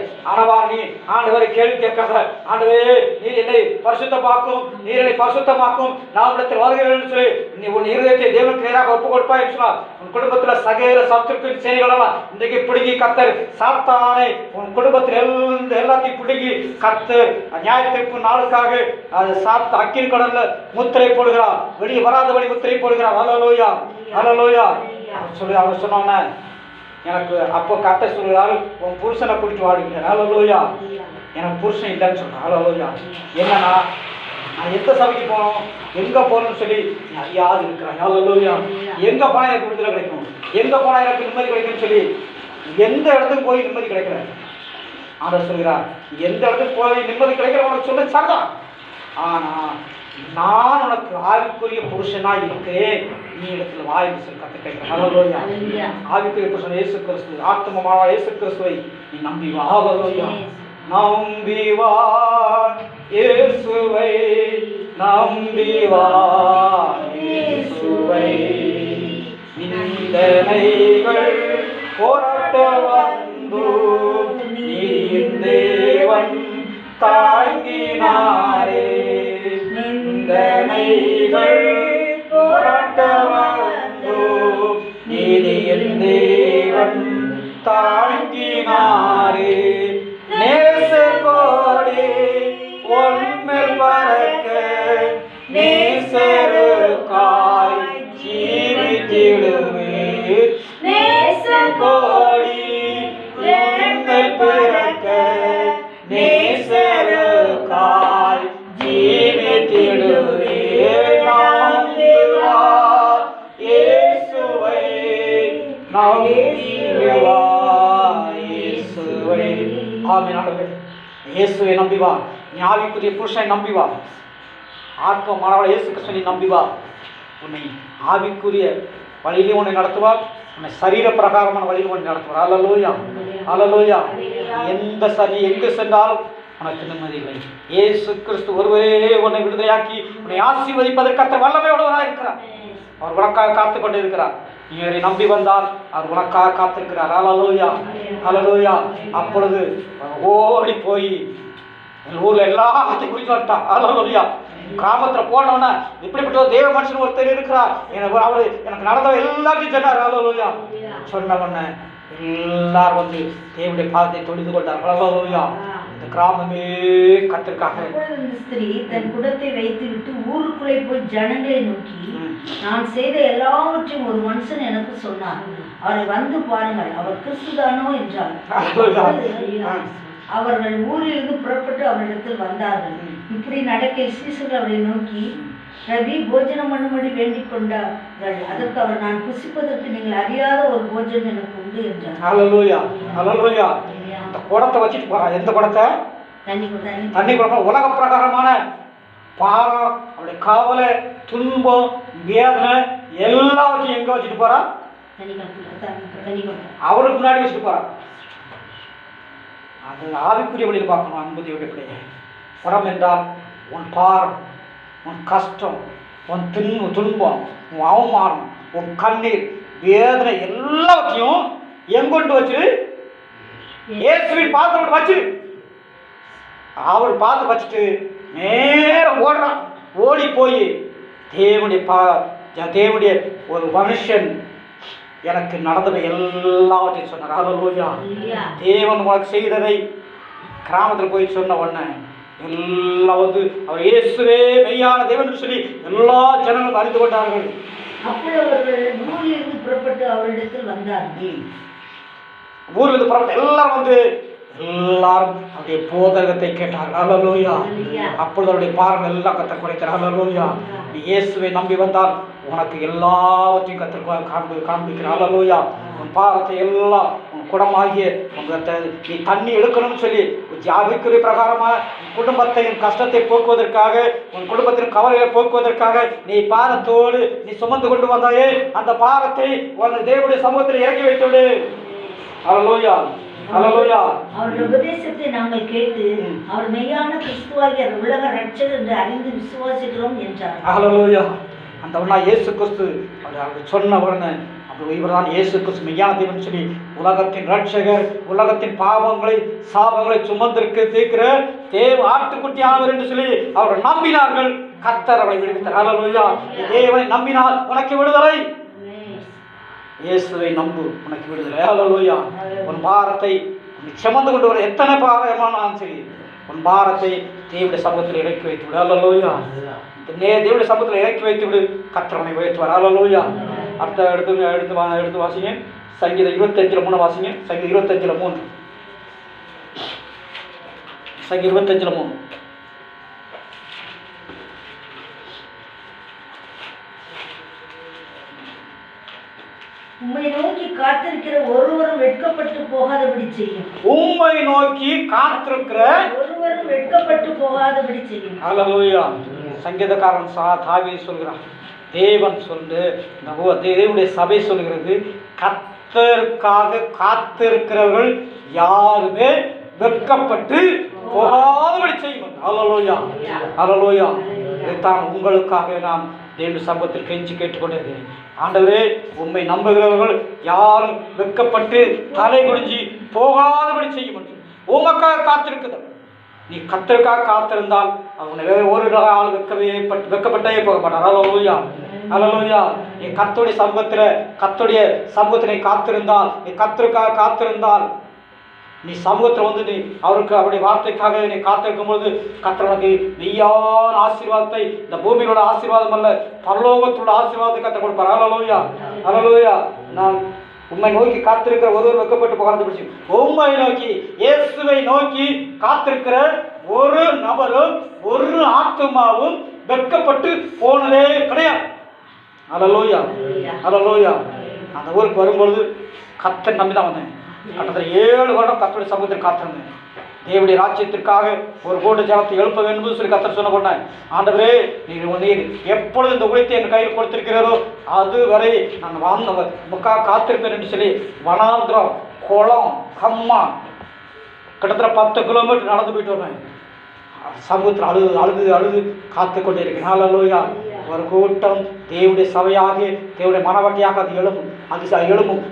நீ ஆண்டவரை கேள்வி கேட்காத. ஆண்டவரே, நீர் என்னை பரிசுத்தமாக்கும், நீர் என்னை பரிசுத்தமாக்கும், நான் இடத்தில் வருகிறேன் என்று சொல்லி நீ உன் இருதயத்தை தேவனுக்கு நேராக ஒப்புக் கொடுப்பாய் என்று சொன்னால், உன் குடும்பத்தில் சகல சத்துருக்களின் சேனைகளெல்லாம் இன்றைக்கு பிடுங்கி கர்த்தர் சாத்தானை உன் குடும்பத்தில் எல்லாத்தையும் பிடுங்கி கர்த்தர் நியாயத்திற்கு நாளுக்காக அது அக்கினி கடல்ல முத்திரை போடுகிறார். வெளியே வராதபடி முத்திரை போடுகிறார். ஹalleluya, ஹalleluya. அவர் சொன்னோன்னே எனக்கு அப்போ கர்த்தர் சொல்கிறாரு, உன் புருஷனை கூட்டிட்டு வாடுங்க. ஹalleluya. எனக்கு புருஷன் இல்லைன்னு சொல்கிறேன். ஹalleluya. என்னன்னா, நான் எந்த சபைக்கு போகணும், எங்கே போகணும்னு சொல்லி நீ அறியாது இருக்கிறேன். ஹalleluya. எங்கே போனால் எனக்கு விடுதலை கிடைக்கும், எங்கே போனால் எனக்கு நிம்மதி கிடைக்கும்னு சொல்லி எந்த இடத்துக்கு போய் நிம்மதி கிடைக்கல. ஆண்டவர் சொல்கிறார், எந்த இடத்துக்கு போய் நிம்மதி கிடைக்கிற உனக்கு சொல்ல சரிதான். ஆனால் நான் உனக்கு ஆவிக்குரிய புருஷனா இருக்கிறேன், நீ இடத்துல வாய்ப்பு சொல்லி கற்று கேட்கிறேன். ஹalleluya. ஆவிக்குரிய புருஷன் இயேசு கிறிஸ்து, ஆத்மமான இயேசு கிறிஸ்துவை நீ நம்பி வா. ஹalleluya. நம்பி வா இயேசுவை, நம்பி வா இயேசுவை. நிந்தனைகள் போராட்ட வந்து நீ தேவன் தாங்கினாரே. நிந்தனைகள் போராட்ட வந்து நீதியின் தேவன் தாங்கினாரே. நேச கோடி ஒன்மேல் பறக்க நேசருக்காய் ஜீவித்திடுவே. நேச கோடி ஒன்மேல் பறக்க நேசருக்காய் ஜீவித்திடுவே. நம்பி வா இயேசுவை, நம்பி வா இயேசுவை. ஆமென். ஆண்டவரே, இயேசுவை நம்பி வா. நீ ஆவிக்குரிய புருஷனை நம்பி வா. ஆத்ம மாணவ இயேசு கிறிஸ்துவை நம்பி வா. உன்னை ஆவிக்குரிய வழியிலே உன்னை நடத்துவார், உன்னை சரீர பிரகாரமான வழியில் உன்னை நடத்துவார். ஹalleluya, ஹalleluya. எந்த சரி எங்கு சென்றாலும் உனக்கு நிம்மதி இல்லை. இயேசு கிறிஸ்து ஒருவரே உன்னை விடுதலையாக்கி உன்னை ஆசீர்வதிப்பதற்கு கர்த்தர் வல்லமையுள்ளவராக இருக்கிறார். அவர் உனக்காக காத்து கொண்டு இருக்கிறார். நீ அவரை நம்பி வந்தால் அவர் உனக்காக காத்திருக்கிறார். ஹalleluya, ஹalleluya. அப்பொழுது ஓடி போய் ஊரில் எல்லாத்தையும் குறித்து வந்துட்டான். ஹalleluya. கிராமத்தில் போனோன்னா இப்படிப்பட்ட தேவ மனுஷன் ஒருத்தர் இருக்கிறார், அவர் எனக்கு நடந்த எல்லாத்தையும் சொன்னார். ஹalleluya. சொன்ன உடனே எல்லாரும் வந்து தேவனுடைய பாதத்தை தொழுது கொண்டார். ஹalleluya. இந்த கிராமமே கர்த்தருக்காக. இந்த ஸ்திரீ தன் குடத்தை வைத்து விட்டு ஊருக்குள்ளே போய் ஜனங்களை நோக்கி, நான் செய்த எல்லாவற்றையும் ஒரு மனுஷன் எனக்கு சொன்னார், அவரை வந்து பாருங்கள், அவர் கிறிஸ்துதானோ என்றார். அவர்கள் ஊரிலிருந்து புறப்பட்டு அவரிடத்தில் வந்தார்கள். இப்படி நடக்க சீசர்கள் அவரை நோக்கி, ரவி, போஜனம் பண்ணும்படி வேண்டிக் கொண்டார்கள். அதற்கு அவர், நான் புசிப்பதற்கு நீங்கள் அறியாத ஒரு போஜனம் எனக்கு உண்டு என்றார். ஹalleluya, ஹalleluya. அந்த குடத்தை வச்சுட்டு போறான். எந்த குடத்தை? தண்ணி குடம். உலக பிரகாரமான பாரம், அவருடைய கவலை, துன்பம், வேதனை எல்லாவற்றையும் எங்க வச்சுட்டு போறான்? அவருக்கு முன்னாடி வச்சுட்டு போறான். அது ஆவிக்குரிய வழியில் பார்க்கணும். அன்பு தேவனுடைய குடம் என்றால் உன் பாரம், உன் கஷ்டம், உன் துன்பம், உன் அவமானம், உன் கண்ணீர், வேதனை எல்லாவற்றையும் எங்கொண்டு வச்சு இயேசுவின் பாத்திரம் வச்சு அவர் பார்த்து வச்சுட்டு நேரம் ஓடுறான். ஓடி போய் தேவனுடைய ஒரு மனுஷன் எனக்கு நடந்ததை எல்லாவற்றையும் சொன்னார். ஹalleluya. தேவன் உனக்கு செய்ததை கிராமத்தில் போய் சொன்ன உடனே எல்லாம் வந்து அவர் இயேசுவே மெய்யான தேவன் சொல்லி எல்லா ஜனங்களும் அறிந்து கொண்டார்கள். அப்பொழுது அவர்கள் ஊரிலிருந்து புறப்பட்டு அவரிடத்தில் வந்தார்கள். ஊரிலிருந்து புறப்பட்டு எல்லாரும் வந்து எல்லாரும் அவருடைய போதகத்தை கேட்டார்கள். அல்லேலூயா. அப்பொழுது அவருடைய பாருங்கள் எல்லாம் கத்தர் குறைத்தார். அல்லேலூயா. நீ இயேசுவை நம்பி வந்தால் உனக்கு எல்லாவற்றையும் கத்தர் காண்பிக்கிறார். அல்லேலூயா. உன் பாரத்தை எல்லாம் உன் குடமாகிய நீ தண்ணி எடுக்கணும்னு சொல்லி ஜாபிக்குரிய பிரகாரமாக உன் குடும்பத்தையும் கஷ்டத்தை போக்குவதற்காக உன் குடும்பத்தின் கவலையை போக்குவதற்காக நீ பாரத்தோடு நீ சுமந்து கொண்டு வந்தாயே அந்த பாரத்தை உன் தேவனுடைய சமூகத்தில் இறக்கி வைத்து விடு. அல்லேலூயா. அல்லேலூயா. அவருடைய உபதேசத்தை நாங்கள் கேட்டு அவர் மெய்யான கிறிஸ்துவாகிய உலக ரட்சகர் என்று அறிந்து விசுவாசிக்கிறோம் என்றார். அல்லேலூயா. அந்த ஒன்றா இயேசு கிறிஸ்து அவர் சொன்ன உடனே இவர்தான் இயேசு கிறிஸ்து மெய்யான தேவன் சொல்லி உலகத்தின் ரட்சகர் உலகத்தின் பாவங்களை சாபங்களை சுமந்திருக்கு தீர்க்கிற தேவ ஆட்டுக்குட்டியானவர் என்று சொல்லி அவர்கள் நம்பினார்கள். கர்த்தர் அவரை விடுவித்தார். அல்லேலூயா. தேவனை நம்பினால் உனக்கு விடுதலை. இயேசுவை நம்பு உனக்கு விடுதலை. அல்லேலூயா. உன் பாரத்தை சுமந்து கொண்டு வர எத்தனை பாரமானாலும் சரி உன் பாரத்தை தேவனுடைய சமூகத்தில் இறக்கி வைத்து விடு. அல்லேலூயா. தேவனுடைய சமூகத்தில் இறக்கி வைத்து விடு. கர்த்தர் உயர்த்துவார். அல்லேலூயா. அடுத்த எடுத்து வாசிங்க. சங்கீதம் 25:3 வாசிங்க. சங்கீதம் 25:3. சங்கீதம் 25:3. உம்மை நோக்கி காத்திருக்கிற ஒருவரும் வெட்கப்பட்டு போகாதபடி செய்யும். உம்மை நோக்கி காத்திருக்கிற ஒருவரும் வெட்கப்பட்டு போகாதபடி செய்யும். அல்லேலூயா. சங்கீதக்காரன் தாவீது சொல்கிறான். தேவன் சொல்லு தேவனுடைய சபை சொல்கிறது கர்த்தருக்காக காத்திருக்கிறவர்கள் யாருமே வெட்கப்பட்டு போகாதபடி செய்யும். அல்லேலூயா. அல்லேலூயா. இதைத்தான் உங்களுக்காக நான் தேவனுடைய சமூகத்தில் கெஞ்சி கேட்டுக்கொண்டிருக்கிறேன். ஆண்டவரே உம்மை நம்புகிறவர்கள் யாரும் வெட்கப்பட்டு தலை குனிஞ்சி போகாதபடி செய்யும் என்று உமக்காக காத்திருக்குது. நீ கர்த்தருக்காக காத்திருந்தால் அவனை ஒரு ஆள் வெட்கப்பட்டே போக மாட்டார். அல்லேலூயா. அல்லேலூயா. நீ கர்த்தருடைய சமூகத்தினை காத்திருந்தால் நீ கர்த்தருக்காக காத்திருந்தால் நீ சமூகத்தில் வந்து நீ அவருடைய வார்த்தைக்காக நீ காத்திருக்கும் பொழுது கர்த்தர் உனக்கு மெய்யான ஆசீர்வாதத்தை இந்த பூமியோட ஆசீர்வாதம் அல்ல பரலோகத்தோட ஆசீர்வாதத்தை கர்த்தர் கொடுப்பார். அல்லேலூயா. அல்லேலூயா. நான் உம்மை நோக்கி காத்திருக்கிற ஒருவர் வெட்கப்பட்டு போகாத பிடிச்சி உம்மை நோக்கி இயேசுவை நோக்கி காத்திருக்கிற ஒரு நபரும் ஒரு ஆத்துமாவும் வெட்கப்பட்டு போனதே கிடையாது. அல்லேலூயா. அல்லேலூயா. அந்த ஊருக்கு வரும்பொழுது கர்த்தரை நம்பி தான் வந்தேன். கிட்டத்தட்ட 7 வருடம் கர்த்தருடைய சமூகத்தில் காத்திருந்தேன். தேவனுடைய ராஜ்யத்திற்காக ஒரு கோடி ஜனத்தை எழுப்ப வேண்டும் சொல்லி கர்த்தர் சொன்ன கொண்டேன். ஆண்டவரே நீர் எப்பொழுது இந்த உழைத்தை என் கையில் கொடுத்திருக்கிறீரோ அதுவரை நான் வாழ்ந்த காத்திருப்பேன் என்று சொல்லி வனாந்திரம் குளம் கம்மா கிட்டத்தட்ட 10 கிலோமீட்டர் நடந்து போயிட்டு வருவேன். சமூகத்தில் அழுது காத்து கொண்டே இருக்கேன். அல்லேலூயா. ஒரு கூட்டம் தேவனுடைய சபையாக தேவனுடைய மனவட்டியாக அது எழும்பும்.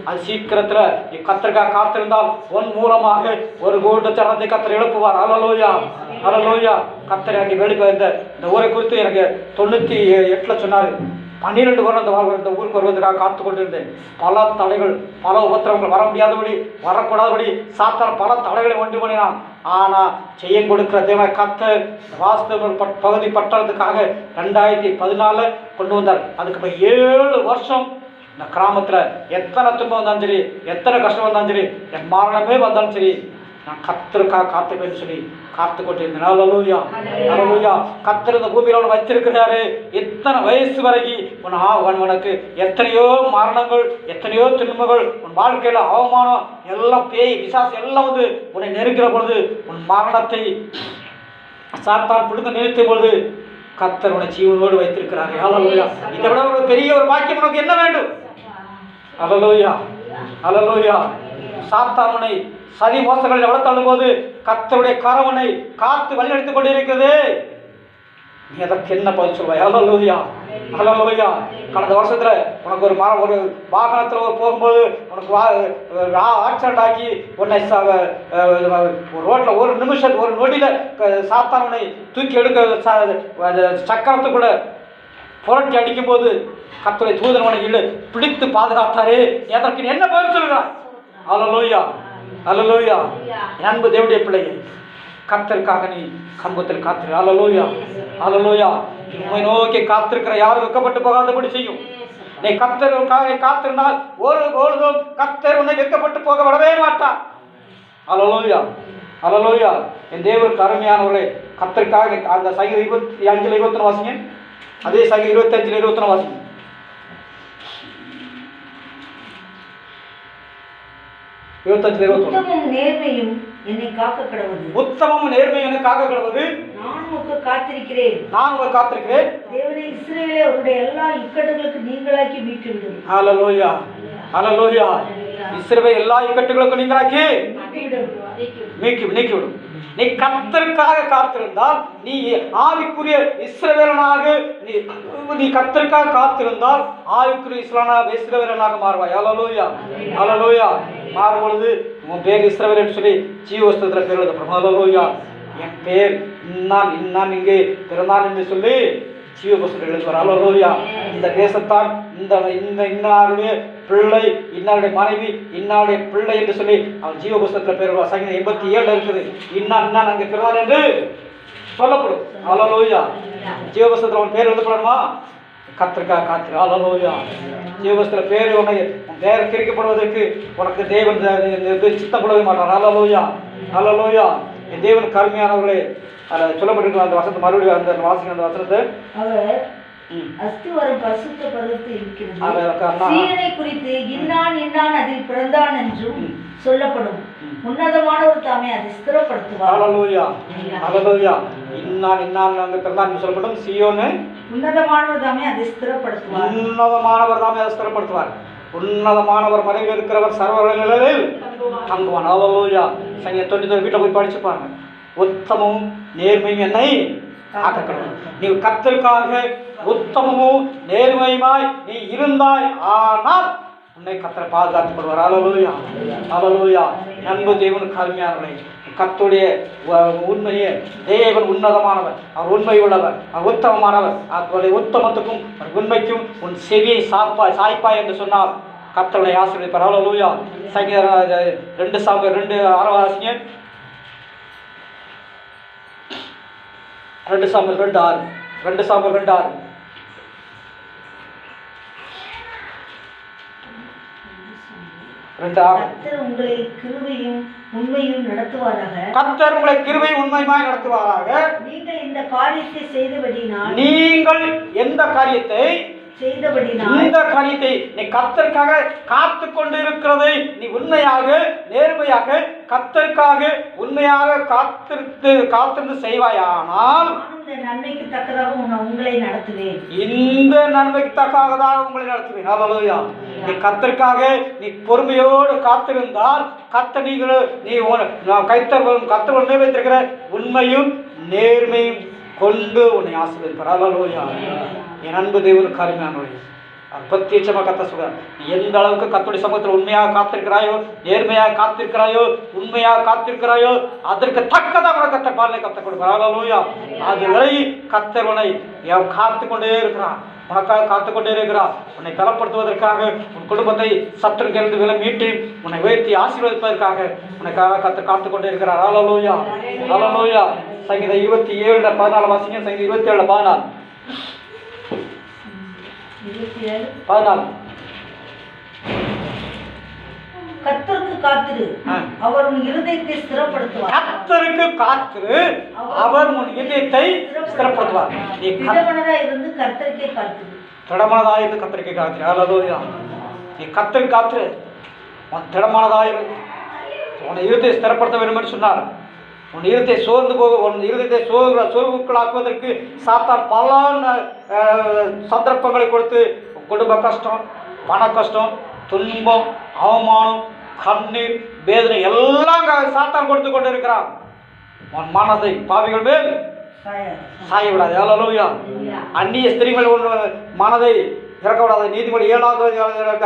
அது சீக்கிரத்தில் நீ கர்த்தருக்காக காத்திருந்தால் உன் மூலமாக ஒரு கூட்ட ஜனத்தை கர்த்தர் எழுப்புவார். அல்லேலூயா. அல்லேலூயா. கர்த்தர் எனக்கு வெளிப்ப இந்த ஊரை குறித்து எனக்கு 98 சொன்னார். 12 வருடம் இந்த ஊருக்கு வருவதற்காக காத்து கொண்டிருந்தேன். பல தடைகள் பல உபத்திரங்கள் வர முடியாதபடி வரக்கூடாதபடி சாத்தான பல தடைகளை ஒன்று பண்ணினான். ஆனால் செய்ய கொடுக்கிற தேவ கர்த்தர் வாஸ்தவ பகுதி பட்டணத்துக்காக 2014 கொண்டு வந்தார். அதுக்கு இப்போ 7 வருஷம் இந்த கிராமத்தில் எத்தனை துன்பம் வந்தாலும் சரி எத்தனை கஷ்டம் வந்தாலும் சரி என் மரணமே வந்தாலும் சரி நான் கர்த்தருக்காக காத்துப்பேன்னு சொல்லி காத்து கொண்டிருந்தேன். அல்லேலூயா. அல்லேலூயா. கர்த்தர் இந்த பூமியில் வச்சிருக்கிறாரு. எத்தனை வயசு வரைக்கும் உனக்கு எத்தனையோ மரணங்கள் எத்தனையோ துன்பங்கள் உன் வாழ்க்கையில் அவமானம் எல்லாம் பேய் விசாசு எல்லாம் வந்து உன்னை நெருக்கிற பொழுது உன் மரணத்தை சாத்தான் பிடுங்க நிறுத்தும் பொழுது கர்த்தர் உன்னை ஜீவனோடு வைத்திருக்கிறாரு. அல்லேலூயா. இதை விட ஒரு பெரிய ஒரு பாக்கியம் உனக்கு என்ன வேண்டும்? அல்லேலூயா. அல்லேலூயா. சாத்தான் உன்னை சதி மோசங்களில் வளர்த்தள்ளும் போது கர்த்தருடைய கரவனை காத்து வழிநடத்திக் கொண்டிருக்கிறது. நீ அதற்கு என்ன பதில் சொல்வாய்? அல்லேலூயா. அல்லேலூயா. கடந்த வருஷத்துல உனக்கு ஒரு வாகனத்தில் போகும்போது உனக்கு ஆக்சிடென்ட் ஆக்கி உன்னை ரோட்டில் ஒரு நிமிஷம் ஒரு நொடியில் சாத்தான் உன்னை தூக்கி எடுக்க சக்கரத்துக்குள்ள புரட்டி அடிக்கும் போது கர்த்தருடைய தூதன் உனக்கு பிடித்து பாதுகாத்தாரே. அதற்கு என்ன பதில் சொல்கிறாய்? அல்லேலூயா. அல்லேலூயா. அன்பு தேவனுடைய பிள்ளையே, கர்த்தருக்காக நீ கம்பத்தில் காத்திரு. அல்லேலூயா, அல்லேலூயா. உம்மை நோக்கி காத்திருக்கிற யாரும் வெட்கப்பட்டு போகாதபடி செய்யும். நீ கர்த்தருக்காக காத்திருந்தால் ஒரு பொழுதும் கர்த்தர் உன்னை வெட்கப்பட்டு போக விடவே மாட்டார். அல்லேலூயா, அல்லேலூயா. என் தேவனுக்கு அருமையானவர்களே, கர்த்தருக்காக அந்த சங்கீதம் 25:21 வாசிங்க. அதே சங்கீதம் 25:21 வாசிங்க. 25:21. உத்தமமும் நேர்மையும் என்னை காக்க கடவுது. உத்தமமும் நேர்மையும் என்னை காக்க கடவுது. நான் உமக்கு காத்திருக்கிறேன். நான் உமக்கு காத்திருக்கிறேன். தேவனே, இஸ்ரவேலை அவருடைய எல்லா இக்கட்டுகளுக்கு நீங்களாக்கி மீட்டு விடும். அல்லேலூயா, அல்லேலூயா. இஸ்ரவேல் எல்லா இக்கட்டுகளுக்கும் நீங்களாக்கி நீக்கிவிடும். நீ கர்த்தருக்காக காத்திருந்தால், நீ ஆவிக்குரிய இஸ்ரவேலனாக நீ கர்த்தருக்காக காத்திருந்தால் ஆவிக்குரிய இஸ்ரவேலனாக மாறுவாய். அல்லேலூயா, அல்லேலூயா. மாறும் பொழுது உன் பேர் இஸ்ரவேல் என்று சொல்லி ஜீவஸ்தத்தில் பேர் எழுதப்படும். அல்லேலூயா. என் பேர் இன்னான் இன்னான் இங்கே பிறந்தான் என்று சொல்லி ஜீவபுஸ்தகத்தில் எழுதுவார். அல்லேலூயா. இந்த தேசத்தான் இந்த இந்த இன்னாருடைய பிள்ளை, இன்னாருடைய மனைவி, இன்னாருடைய பிள்ளை என்று சொல்லி அவன் ஜீவபுஸ்தகத்தில் பேர் எழுதுவார். சங்கீதம் 87 இருக்குது. இன்னான் இன்னான் அங்கே பிறந்தான் என்று சொல்லப்படும். அல்லேலூயா. ஜீவபுஸ்தகத்தில் அவன் பேர் எழுதப்படணுமா? கர்த்தருக்காக காத்திரு. அல்லேலூயா. ஜீவபுஸ்தகத்தில் பேர் உன் பேர் கிரிக்கப்படுவதற்கு உனக்கு தேவன் சித்தப்படவே மாட்டார். அல்லேலூயா, அல்லேலூயா. என் தேவன் கருமையானவர்களே, அதில் சொல்லப்பட்டிருக்கிற அந்த வசனத்தை மறுபடியும் அந்த வாசிக்கிற அந்த வசனத்தை அவர் அஸ்திவாரம் பரிசுத்த பர்வதத்தில் இருக்கிறது. சீயோனை குறித்து இன்னான் இன்னான் அதில் பிறந்தான் என்றும் சொல்லப்படும். உன்னதமானவர் தாமே அதை ஸ்திரப்படுத்துவார். அல்லேலூயா, அல்லேலூயா. இன்னான் இன்னான் அங்கே பிறந்தான் என்று சொல்லப்படும். சீயோனை உன்னதமானவர் தாமே அதை ஸ்திரப்படுத்துவார். உன்னதமானவர் தாமே அதை ஸ்திரப்படுத்துவார். உன்னதமானவர் மறைவில் இருக்கிறவர் சர்வ நிலையில் தங்குவான். அல்லேலூயா. சங்கீதம் 90 வீட்டில் போய் படிச்சு பாருங்க. உத்தமும் நேர்மையும் என்னை காக்கக்கூடாது. நீ கர்த்தருக்காக உத்தமமும் நேர்மையுமாய் நீ இருந்தாய், ஆனால் உன்னை கர்த்தர் பாதுகாத்துக் கொள்வார். அல்லேலூயா, அல்லேலூயா. அன்பு தேவனுக்கு அருமையானவர்களே, கர்த்தருடைய உண்மையே தேவன் உன்னதமானவர், அவர் உண்மை உள்ளவர், அவர் உத்தமமானவர். அவருடைய உத்தமத்துக்கும் உண்மைக்கும் உன் செவியை சாய்ப்பாய் என்று சொன்னார். கர்த்தருடைய ஆசீர்வதிப்பார். அல்லேலூயா. சங்கீதம் 2 சாமுவேல் 2:6 வாசிங்க. 2 சாமுவேல் 2:6. 2 சாமுவேல் 2:6. கர்த்தர் உங்களை கிருபையும் உண்மையும் நடத்துவாராக. கர்த்தர் உங்களை கிருபையும் உண்மையுமாய் நடத்துவாராக. நீங்கள் இந்த காரியத்தை செய்தபடினால், நீங்கள் எந்த காரியத்தை செய்தபடினால், இந்த காரியத்தை நீ கர்த்தருக்காக காத்து கொண்டு இருக்கிறதை நீ உண்மையாக நேர்மையாக கர்த்தருக்காக உண்மையாக காத்திருந்து செய்வாயானால் இந்த நன்மைக்கு தக்கதாக உங்களை நடத்துவேன். இந்த நன்மைக்கு தக்கதாக உங்களை நடத்துவேன். அல்லேலூயா. நீ கர்த்தருக்காக நீ பொறுமையோடு காத்திருந்தால் கர்த்தர் நீ கர்த்தர் உண்மை வைத்திருக்கிற உண்மையும் நேர்மையும் கொண்டு உன்னை ஆசீர்வதிப்பார். அல்லேலூயா. என் அன்பு தேவனுக்கு அருமையானவர்களே, பிரத்யட்சமாக கர்த்தர் சொல்றார், நீ எந்த அளவுக்கு கர்த்தருடைய சமூகத்தில் உண்மையாக காத்திருக்கிறாயோ, நேர்மையாக காத்திருக்கிறாயோ, உண்மையாக காத்திருக்கிறாயோ, அதற்கு தக்கதாக கர்த்தர் பாலனை கர்த்தர் கொடுப்பார். அல்லேலூயா. அதுவரை கர்த்தர் உன்னை காத்து கொண்டே இருக்கிறார், உனக்காக காத்து கொண்டே இருக்கிறார். உன்னை பலப்படுத்துவதற்காக, உன் குடும்பத்தை சத்துருக்கிலிருந்து விலை மீட்டு உன்னை உயர்த்தி ஆசீர்வதிப்பதற்காக உனக்காக கர்த்தர் காத்து கொண்டே இருக்கிறார். அல்லேலூயா, அல்லேலூயா. சங்கீதம் 27:14 வாசிங்க. சங்கீதம் 27:14. 14. கர்த்தருக்கு காத்திரு, அவர் உன் இருதயத்தை ஸ்திரப்படுத்துவார். கர்த்தருக்கு காத்திரு, அவர் உன் இதயத்தை ஸ்திரப்படுத்துவார். நீ திடமனதாய் இருந்து கர்த்தருக்கே காத்திரு. திடமனதாய் இருந்து கர்த்தருக்கே காத்திரு. அல்லேலூயா. நீ கர்த்தருக்கு காத்திரு, உன் திடமனதாய் இருந்து உன் இருதயத்தை ஸ்திரப்படுத்த வேண்டும் என்று சொன்னார். உன் இருதயத்தை சோர்ந்து போக, உன் இருதயத்தை சோர்வுக்குள்ளாக்குவதற்கு சாத்தான் பல சந்தர்ப்பங்களை கொடுத்து குடும்ப கஷ்டம், பண கஷ்டம், துன்பம், அவமானம், கண்ணீர், வேதனை எல்லாம் சாத்தான் கொடுத்து கொண்டு இருக்கிறான். உன் மனதை பாவிகள் மேல் சாய விடாது. அல்லேலூயா. அந்நிய ஸ்திரீகள் ஒன்று மனதை திறக்க விடாது. நீதிமொழி 7வது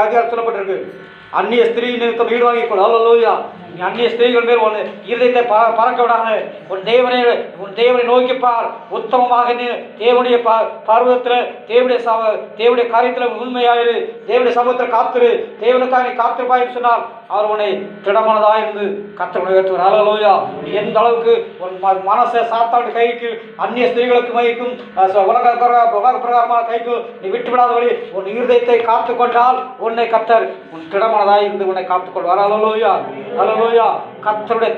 அதிகாரம் சொல்லப்பட்டிருக்கு. அந்நிய ஸ்திரீ நிமித்தம் வீடு வாங்கிக் கொள். அல்லேலூயா. நீ அந்நிய ஸ்திரீகள் மேல் உன் இருதயத்தை பறக்க விடாத. உன் தேவனை நோக்கி பார். உத்தமமாக நீ தேவனுடைய பர்வத்தில் தேவனுடைய காரியத்தில் உண்மையாயிரு. தேவனுடைய சமூகத்தில் காத்திரு. தேவனுக்காக நீ காத்திருப்பாய் சொன்னால் அவர் உன்னை திடமானதாக இருந்து கர்த்தர் உயர்த்துவார். அல்லேலூயா. எந்த அளவுக்கு உன் மனசை சாத்தாண்டு கைக்கு அந்நிய ஸ்திரீகளுக்கு மைக்கும் உலக பிரகாரமான கைக்கு நீ விட்டுவிடாதபடி உன் இருதயத்தை காத்து கொண்டால் உன்னை கர்த்தர் உன் திடமானதாக இருந்து உன்னை காத்துக்கொள்வார். அல்லேலூயா. அல்லேலூயா. கர்த்தருடைய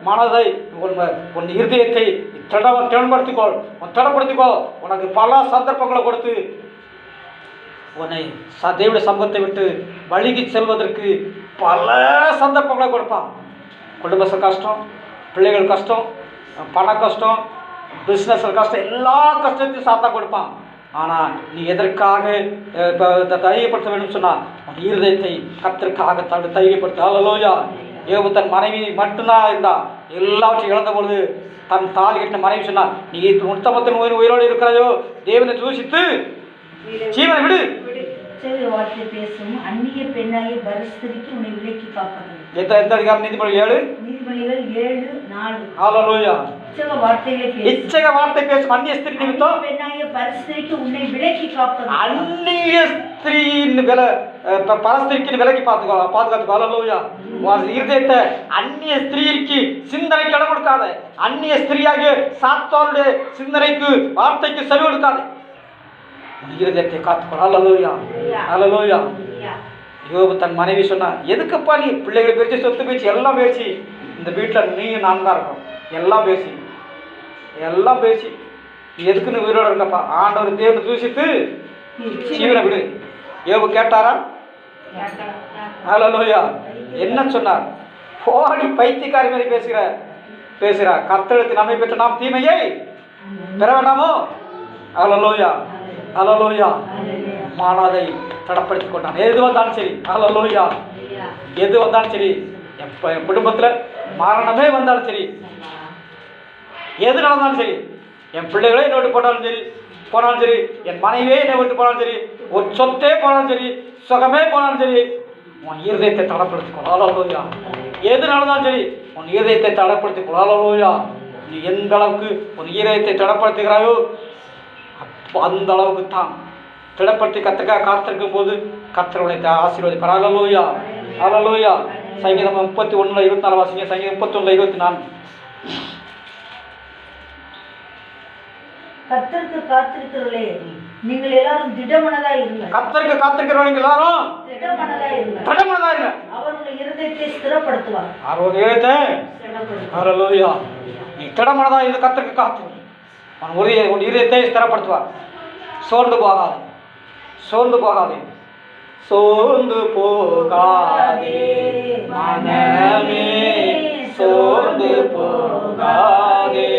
மனதை உன் இருதயத்தை திடப்படுத்திக்கொள். திடப்படுத்திக்கோ. உனக்கு பல சந்தர்ப்பங்களை கொடுத்து உன்னை தேவனுடைய சமூகத்தை விட்டு வழிகி செல்வதற்கு பல சந்தர்ப்பங்களை கொடுப்பான். குடும்ப கஷ்டம், பிள்ளைகள் கஷ்டம், பண கஷ்டம், பிஸ்னஸ் கஷ்டம், எல்லா கஷ்டத்தையும் சாத்தா கொடுப்பான். ஆனால் நீ எதற்காக தைரியப்படுத்த வேண்டும் சொன்னால் உன் இருதயத்தை கர்த்தருக்காக தைரியப்படுத்த. அல்லேலூயா. யோபு தன் மனைவி மட்டும்தான் இருந்தா. எல்லாவற்றையும் இழந்த பொழுது தன் தாலி கட்டின மனைவி சொன்னா, நீ உத்தமத்தின் உயிரோடு இருக்கிறாயோ தேவனை தூஷித்து ஜீவனை விடு. வார்த்தை பேசும் அந்நிய பெண்ணாகிய பரிஸ்திரிக்கு உன்னை விலக்கி காப்பது. எந்த அதிகாரம்? நீதிமொழிகள் 7:4. அல்லேலூயா. இச்சக வார்த்தை பேசும் அந்நிய ஸ்திரீ நிமித்தம் பெண்ணாகிய பரிஸ்திரிக்கு உன்னை விலக்கி காப்பது. அந்நிய ஸ்திரீயின் பரஸ்திரிக்கு விலக்கி பாதுகாத்துக்கோ. அல்லேலூயா. இருதயத்தை அந்நிய ஸ்திரீக்கு சிந்தனைக்கு இடம் கொடுக்காத. அந்நிய ஸ்திரீயாகிய சாத்தானுடைய சிந்தனைக்கு வார்த்தைக்கு செவி கொடுக்காத. இருதயத்தை காத்துக்கொள். அல்லேலூயா. அல்லேலூயா. யோபு தன் மனைவி சொன்னா, எதுக்குப்பா நீ பிள்ளைகளை பேச்சு சொத்து பேச்சு எல்லாம் பேசி இந்த வீட்டில் நீ நான் தான் இருக்கோம். எல்லாம் பேசி எதுக்குன்னு உயிரோடு இருக்கப்பா. ஆண்டவர் தேவனை தூஷித்து ஜீவனை விடு. யோபு கேட்டாரா? அல்லேலூயா. என்ன சொன்னார்? போடி பைத்தியக்காரி மாதிரி பேசுகிற கர்த்தருக்கு நம்மை பெற்ற நாம் தீமையை பெற வேண்டாமோ? அல்லேலூயா. அல்லேலூயா. மானாதை தடப்படுத்தி கொண்டான். எது வந்தாலும் சரி. அல்லேலூயா. எது வந்தாலும் சரி. என் குடும்பத்தில் மரணமே வந்தாலும் சரி, எது நடந்தாலும் சரி, என் பிள்ளைகளே என்னை விட்டு போனாலும் சரி, என் மனைவியே என்னை விட்டு போனாலும் சரி, ஒரு சொத்தே போனாலும் சரி, சுகமே போனாலும் சரி, உன் இருதயத்தை தடப்படுத்திக்கொள். அல்லேலூயா. எது நடந்தாலும் சரி உன் இருதயத்தை தடப்படுத்திக்கொள். அல்லேலூயா. நீ எந்த அளவுக்கு உன் இருதயத்தை தடப்படுத்துகிறாயோ அந்த அளவுக்கு தான் திடப்படுத்தி கர்த்தருக்காக காத்திருக்கும் போது கர்த்தருடைய ஆசீர்வதிப்பார். அல்லேலூயா. அல்லேலூயா. சங்கீதம் 31:24 வாசிங்க. சங்கீதம் 31:24. கர்த்தருக்கு காத்திருக்கிறவர்களே நீங்கள் எல்லாரும் திடமனதாய் இருங்கள். கர்த்தருக்கு காத்திருக்கிறவங்க நீங்கள் எல்லாரும் திடமனதாய் இருங்கள். அவர் உங்கள் இருதயத்தை ஸ்திரப்படுத்துவார். அவர் இருதயத்தை அல்லேலூயா. நீ திடமனதாய் இருந்து கர்த்தருக்கு காத்து உன் இருதயத்தை ஸ்திரப்படுத்துவார். சோர்ந்து போகாதே. மனமே சோர்ந்து போகாதே.